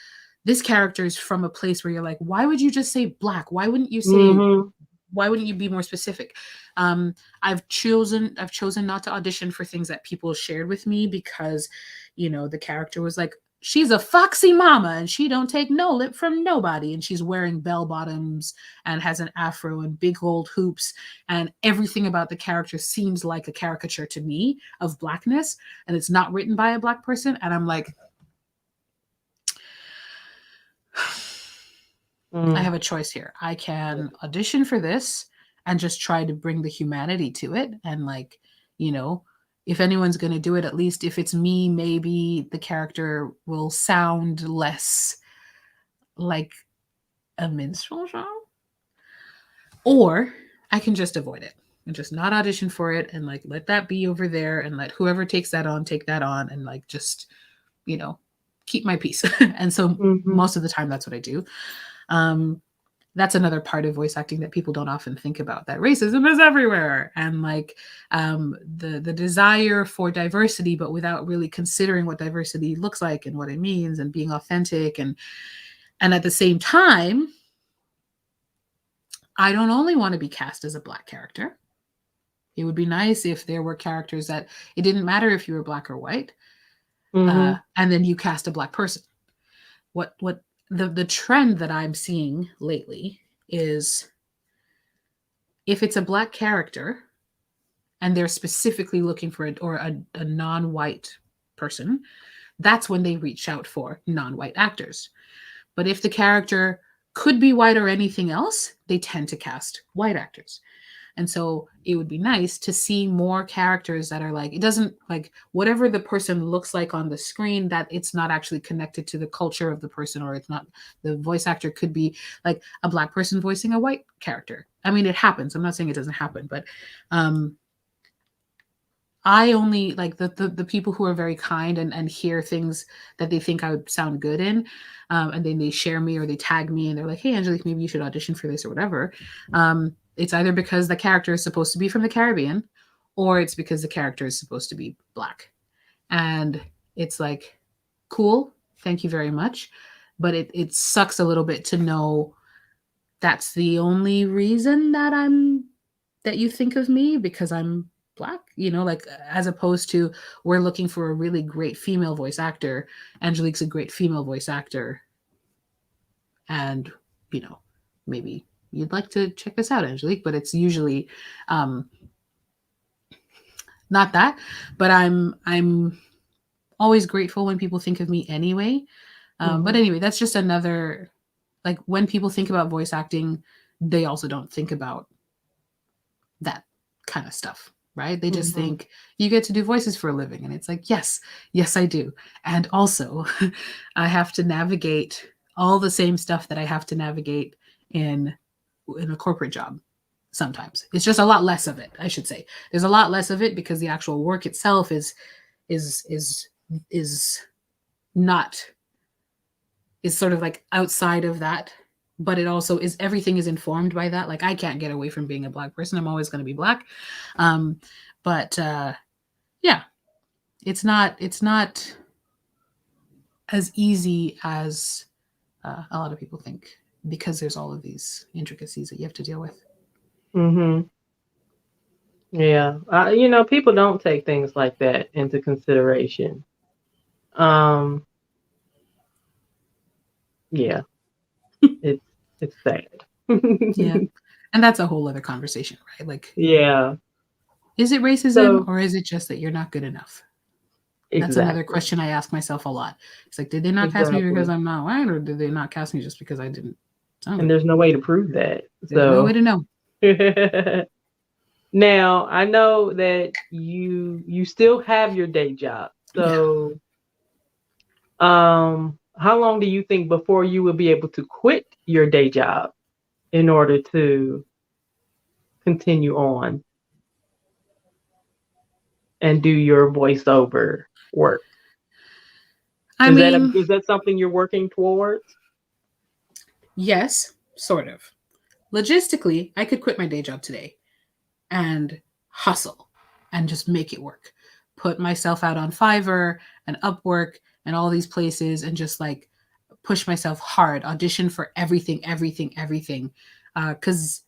this character is from a place where you're like, why would you just say Black? Mm-hmm. Why wouldn't you be more specific? um, I've chosen not to audition for things that people shared with me because, the character was like, she's a foxy mama and she don't take no lip from nobody, and she's wearing bell bottoms and has an afro and big old hoops, and everything about the character seems like a caricature to me of Blackness, and it's not written by a Black person. And I'm like, I Mm. have a choice here. I can audition for this and just try to bring the humanity to it. And, like, you know, if anyone's going to do it, at least if it's me, maybe the character will sound less like a minstrel show. Or I can just avoid it. and just not audition for it, and like let that be over there, and let whoever takes that on take that on, and like just, you know, keep my peace. And so Mhm. most of the time that's what I do. Um, that's another part of voice acting that people don't often think about, that racism is everywhere, and like the desire for diversity, but without really considering what diversity looks like and what it means, and being authentic, and at the same time, I don't only want to be cast as a black character. It would be nice if there were characters that it didn't matter if you were black or white, Mhm. and then you cast a black person. What the trend that I'm seeing lately is, if it's a black character and they're specifically looking for a non-white person, that's when they reach out for non-white actors. But if the character could be white or anything else, they tend to cast white actors. And so it would be nice to see more characters that are like, it doesn't like whatever the person looks like on the screen, that it's not actually connected to the culture of the person, or it's not, the voice actor could be like a black person voicing a white character. I mean, it happens. I'm not saying it doesn't happen, but um, I only like the people who are very kind and hear things that they think I would sound good in, and then they share me or they tag me and they're like, "Hey, Angelique, maybe you should audition for this or whatever." It's either because the character is supposed to be from the Caribbean, or it's because the character is supposed to be black, and it's like, cool, thank you very much, but it sucks a little bit to know that's the only reason that you think of me, because I'm black, like, as opposed to, we're looking for a really great female voice actor. Angelique's a great female voice actor. And, you know, maybe you'd like to check this out, Angelique, but it's usually um, not that. But I'm always grateful when people think of me anyway. But Mhm. anyway, that's just another, like, when people think about voice acting, they also don't think about that kind of stuff, right? They just Mhm. think you get to do voices for a living. And it's like, yes, yes, I do. And also, I have to navigate all the same stuff that I have to navigate in in a corporate job sometimes. It's just a lot less of it, I should say. There's a lot less of it because the actual work itself is is is not, is sort of like outside of that, but it also is, everything is informed by that. Like, I can't get away from being a black person. I'm always going to be black. um but yeah, it's not as easy as a lot of people think, because there's all of these intricacies that you have to deal with. Mhm. Yeah. People don't take things like that into consideration. Um, yeah, it's it's sad. Yeah, and that's a whole other conversation, right? Like, Yeah. is it racism, So or is it just that you're not good enough? That's another exactly. question I ask myself a lot. It's like, did they not cast me because Exactly. I'm not white, or did they not cast me just because I didn't sound And good? there's no way to prove that. There's no way So to know. now I know that you still have your day job. Yeah. So how long do you think before you will be able to quit your day job in order to continue on and do your voiceover work? I Is that mean, something you're working towards? yes, sort of. Logistically, I could quit my day job today and hustle and just make it work. Put myself out on Fiverr and Upwork and all these places, and just like push myself hard, audition for everything, everything, everything. Because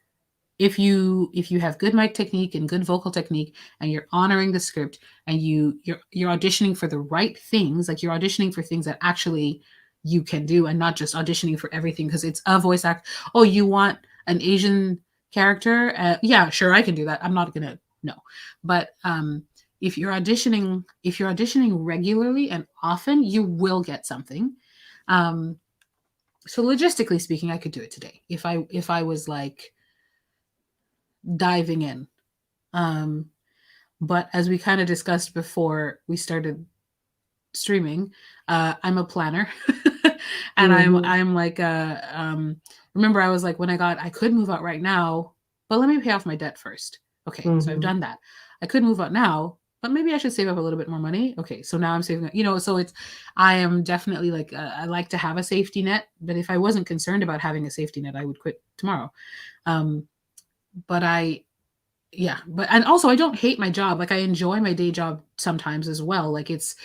if you have good mic technique and good vocal technique, and you're honoring the script, and you're auditioning for the right things, like you're auditioning for things that actually you can do, and not just auditioning for everything because it's a voice act. Oh, you want an Asian character? Yeah, sure, I can do that. I'm not gonna, no. But if you're auditioning regularly and often, you will get something. um so logistically speaking, I could do it today if I was like diving in. Um, but as we kind of discussed before we started streaming, I'm a planner, and Mhm. I'm like, remember, I was like, when I could move out right now, but let me pay off my debt first. Okay, so I've Mhm. done that. I could move out now, but maybe I should save up a little bit more money. Okay, so now I'm saving, so I am definitely like, I like to have a safety net, but if I wasn't concerned about having a safety net, I would quit tomorrow. Um, but yeah, and also I don't hate my job. Like I enjoy my day job sometimes as well. Like it's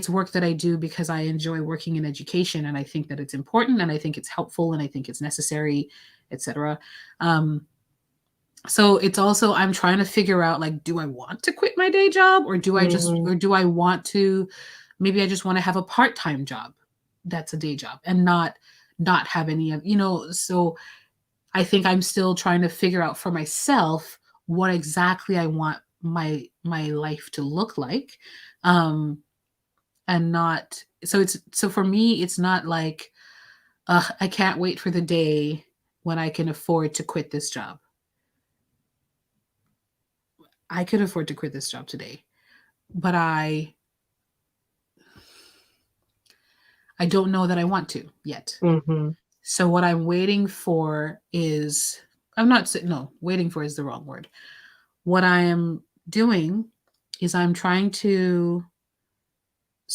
work that I do because I enjoy working in education and I think that it's important and I think it's helpful and I think it's necessary, etc. Um, so it's also I'm trying to figure out like do I want to quit my day job or Mhm. do I want to maybe I just want to have a part-time job that's a day job and not have any of so I think I'm still trying to figure out for myself what exactly I want my life to look like. Um and not so for me it's not like I can't wait for the day when I can afford to quit this job. I could afford to quit this job today, but I don't know that I want to yet. Mhm. So what I'm waiting for is I'm not no, waiting for is the wrong word. What I am doing is I'm trying to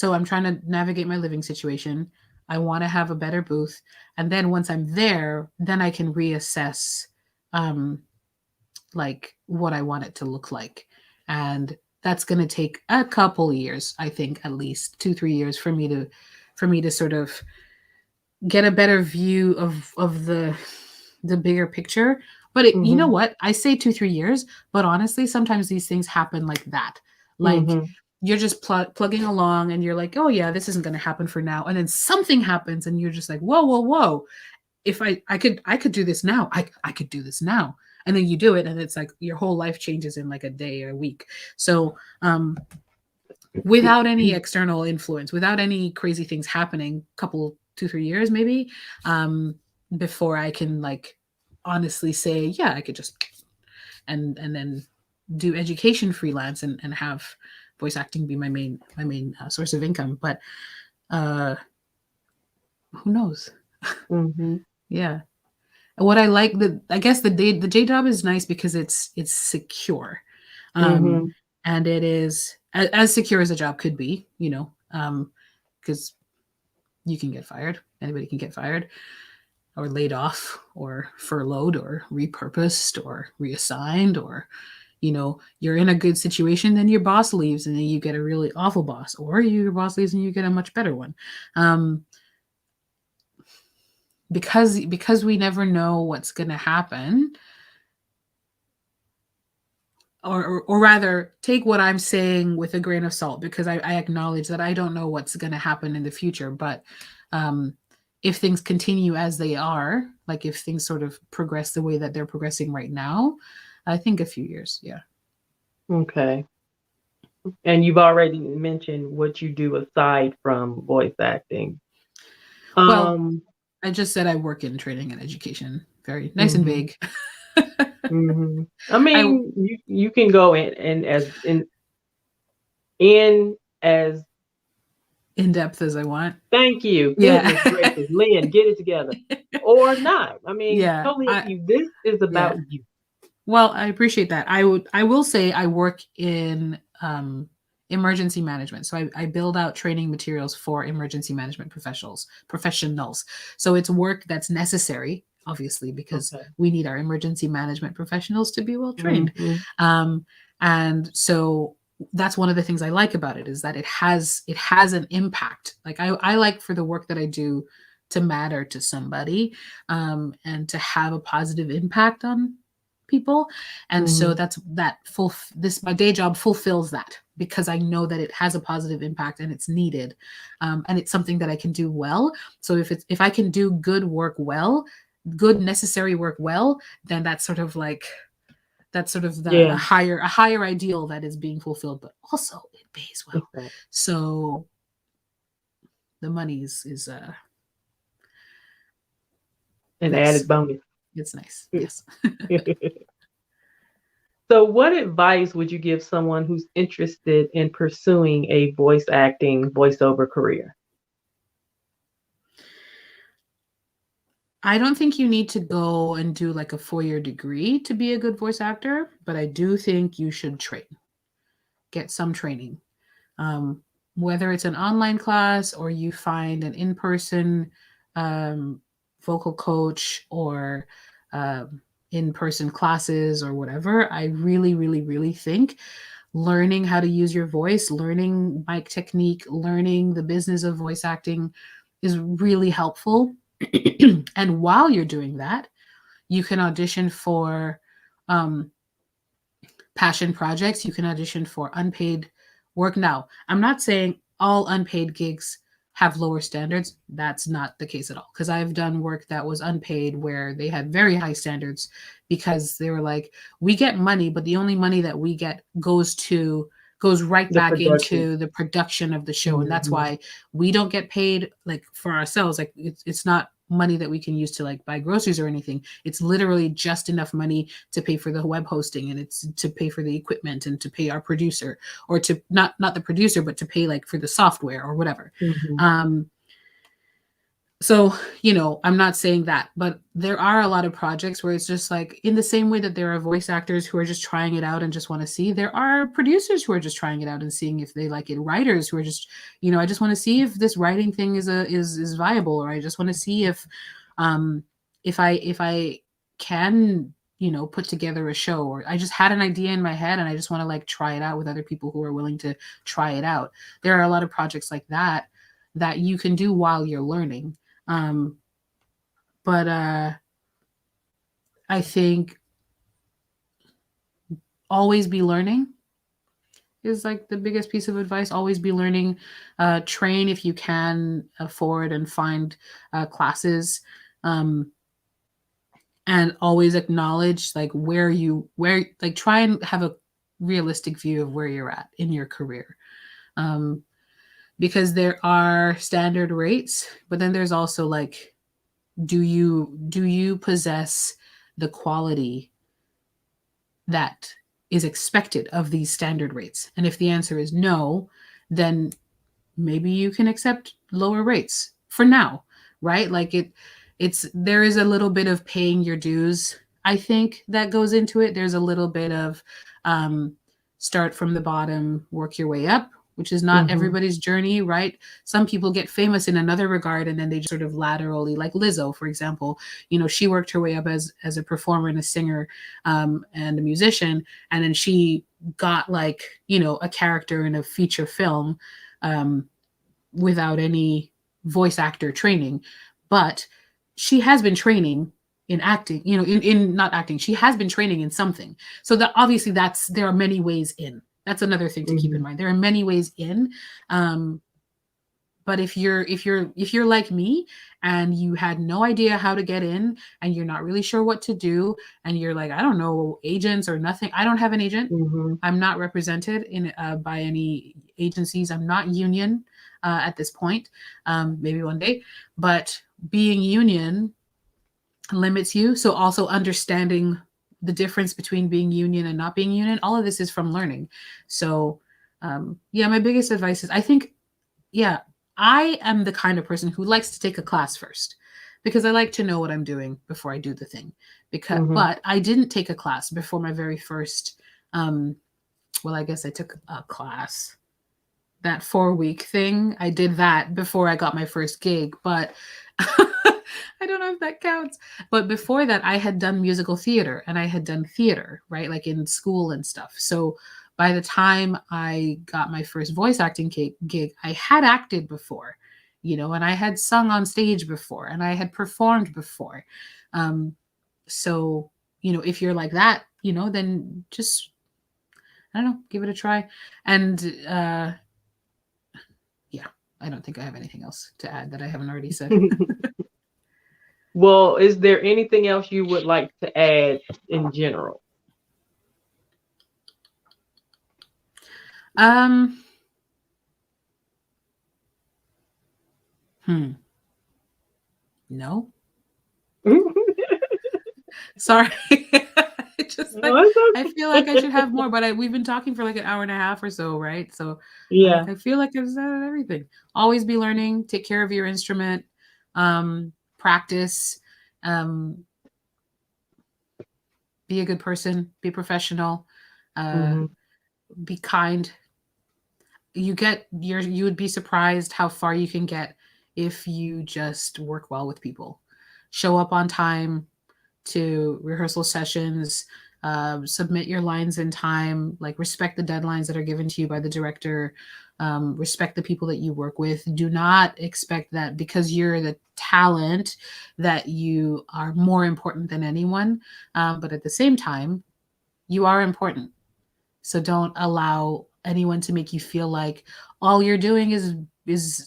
navigate my living situation. I want to have a better booth, and then once I'm there, then I can reassess um like what I want it to look like. And that's going to take a couple years, I think at least 2-3 years for me to sort of get a better view of the bigger picture. But you know Mhm. what? I say 2-3 years, but honestly, sometimes these things happen like that. Like Mhm. you're just plugging along, and you're like, oh yeah, this isn't going to happen for now, and then something happens, and you're just like, whoa, whoa, whoa! If I could do this now, I could do this now, and then you do it, and it's like your whole life changes in like a day or a week. So without any external influence, without any crazy things happening, couple 2-3 years maybe, um, before I can like honestly say, yeah, I could just and then do education freelance and have voice acting be my main source of income. But uh, who knows? Mhm. Yeah. What I like I guess the J job is nice because it's secure. Um, Mhm. and it is as secure as a job could be, because you can get fired. Anybody can get fired or laid off or furloughed or repurposed or reassigned or you're in a good situation, then your boss leaves and then you get a really awful boss, or your boss leaves and you get a much better one. Um, because we never know what's going to happen, or rather take what I'm saying with a grain of salt, because I acknowledge that I don't know what's going to happen in the future. But um, if things continue as they are, like if things sort of progress the way that they're progressing right now, I think a few years. Yeah. Okay. And you've already mentioned what you do aside from voice acting. Well, Um. I just said I work in training and education. Very nice and Mhm. vague. Mhm. I I mean, you can go in as in as in depth as I want. thank you. Yeah. Goodness gracious, Lynn, get it together. Or not. I mean, Yeah. totally up to you. This is Yeah. about you. Well, I appreciate that. I will say I work in emergency management. So I build out training materials for emergency management professionals. So it's work that's necessary, obviously, because Okay. we need our emergency management professionals to be well trained. Mhm. Um, and so that's one of the things I like about it, is that it has an impact. Like I like for the work that I do to matter to somebody, and to have a positive impact on people. And so Mhm. that's that full this my day job fulfills that, because I know that it has a positive impact and it's needed, and it's something that I can do well. So if I can do good work well, good necessary work well, then that's sort of the Yeah. a higher ideal that is being fulfilled, but also it pays well. Exactly. So the money is An nice. added bonus. It's nice, yes. So, what advice would you give someone who's interested in pursuing a voice acting, voiceover career? I don't think you need to go and do like a 4-year degree to be a good voice actor, but I do think you should get some training. Um, whether it's an online class or you find an in person um, vocal coach or in person classes or whatever, I really, really, really think learning how to use your voice, learning mic technique, learning the business of voice acting is really helpful. And while you're doing that, you can audition for um, passion projects. You can audition for unpaid work. Now, I'm not saying all unpaid gigs have lower standards. That's not the case at all. Because I've done work that was unpaid where they had very high standards because they were like, we get money, but the only money that we get goes right The back production. into the production of the show. And that's Mhm. why we don't get paid like for ourselves. Like it's not money that we can use to like buy groceries or anything. It's literally just enough money to pay for the web hosting, and it's to pay for the equipment and to pay our producer, or to not the producer but to pay like for the software or whatever. Mhm. um so, I'm not saying that, but there are a lot of projects where it's just like in the same way that there are voice actors who are just trying it out and just want to see, there are producers who are just trying it out and seeing if they like it, writers who are just, I just want to see if this writing thing is viable, or I just want to see um if I can, put together a show, or I just had an idea in my head and I just want to like try it out with other people who are willing to try it out. There are a lot of projects like that that you can do while you're learning. um, but I think always be learning is like the biggest piece of advice. Always be learning. Train if you can afford and find classes. Um, and always acknowledge like where like try and have a realistic view of where you're at in your career. Um, because there are standard rates, but then there's also like, do you possess the quality that is expected of these standard rates? And if the answer is no, then maybe you can accept lower rates for now, right? Like there is a little bit of paying your dues, I think, that goes into it. There's a little bit of um, start from the bottom, work your way up, which is not Mhm. everybody's journey, right? Some people get famous in another regard and then they just sort of laterally, like Lizzo, for example. She worked her way up as a performer and a singer, and a musician, and then she got like, a character in a feature film, um, without any voice actor training. But she has been training in acting, in not acting, she has been training in something. So that obviously there are many ways in. That's another thing to keep in Mhm. mind. There are many ways in. Um, but if you're like me and you had no idea how to get in and you're not really sure what to do, and you're like, I don't know, agents or nothing. I don't have an agent. Mhm. I'm not represented in by any agencies. I'm not union at this point. Maybe one day, but being union limits you. So also understanding the difference between being union and not being union. All of this is from learning. So yeah, my biggest advice is, I think, yeah, I am the kind of person who likes to take a class first because I like to know what I'm doing before I do the thing. Mhm. But I didn't take a class before my very first. Um, well, I guess I took a class, that 4-week thing. I did that before I got my first gig, but I don't know if that counts. But before that, I had done musical theater and I had done theater, right? Like in school and stuff. So by the time I got my first voice acting gig, I had acted before, and I had sung on stage before and I had performed before. Um, so, if you're like that, then just, I don't know, give it a try. And yeah, I don't think I have anything else to add that I haven't already said. Well, is there anything else you would like to add in general? um, hmm, no. Sorry. Just No, like, I it's feel like I should have okay. more, but we've been talking for like an hour and a half or so, right? So I'm like, Yeah. I feel like I've said everything. Always be learning, take care of your instrument, practice, Um, be a good person, be professional, uh, Mm-hmm. be kind. You would be surprised how far you can get if you just work well with people. Show up on time to rehearsal sessions, submit your lines in time, like respect the deadlines that are given to you by the director, respect the people that you work with. Do not expect that because you're the talent that you are more important than anyone. But at the same time, you are important. So don't allow anyone to make you feel like all you're doing is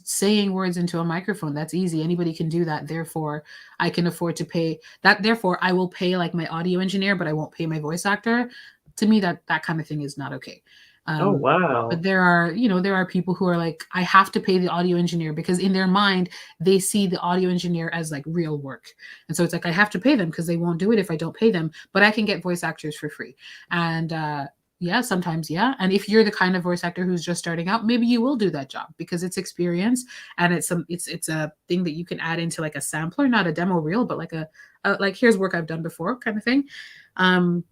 saying words into a microphone. That's easy. Anybody can do that. Therefore, I can afford to pay that. Therefore, I will pay like my audio engineer, but I won't pay my voice actor. To me, that kind of thing is not okay. Oh, Um, wow. but there are people who are like, I have to pay the audio engineer because in their mind they see the audio engineer as like real work, and so it's like I have to pay them because they won't do it if I don't pay them. But I can get voice actors for free, and yeah, sometimes, yeah. And if you're the kind of voice actor who's just starting out, maybe you will do that job because it's experience and it's a thing that you can add into like a sampler, not a demo reel, but like a like here's work I've done before kind of thing. Um,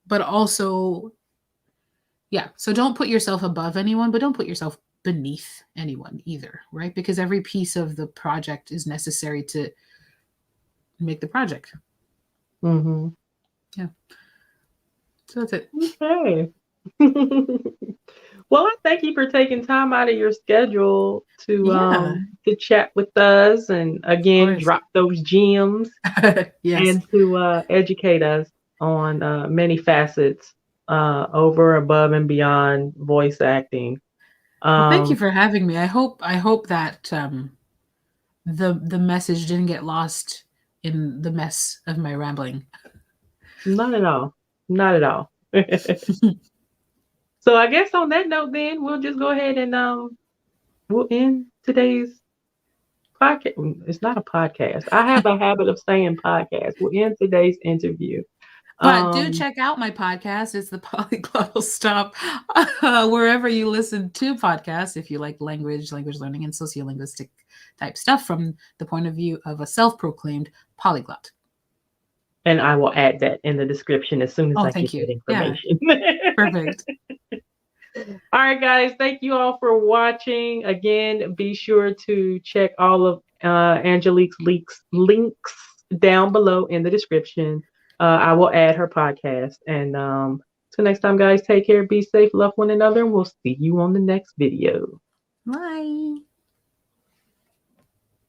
but also, yeah. So don't put yourself above anyone, but don't put yourself beneath anyone either, right? Because every piece of the project is necessary to make the project. Mm-hmm. Yeah. So that's it. Okay. Well, I thank you for taking time out of your schedule Yeah, to chat with us and of again course. drop those gems Yes. and to educate us on many facets over, above, and beyond voice acting. Well, thank you Um, for having me. I hope that the message didn't get lost in the mess of my rambling. Not at all. Not at all. So I guess on that note, then we'll just go ahead and we'll end today's podcast. It's not a podcast. I have a habit of saying podcast. We'll end today's interview. But do Um, check out my podcast. It's the Polyglottal Stop, wherever you listen to podcasts. If you like language learning, and sociolinguistic type stuff from the point of view of a self-proclaimed polyglot. and I will add that in the description as soon as Oh, I get thank you. that Yeah, information. perfect. All right, guys. Thank you all for watching. Again, be sure to check all of Angelique's links down below in the description. I will add her podcast. And till next time, guys, take care, be safe, love one another, and we'll see you on the next video. Bye.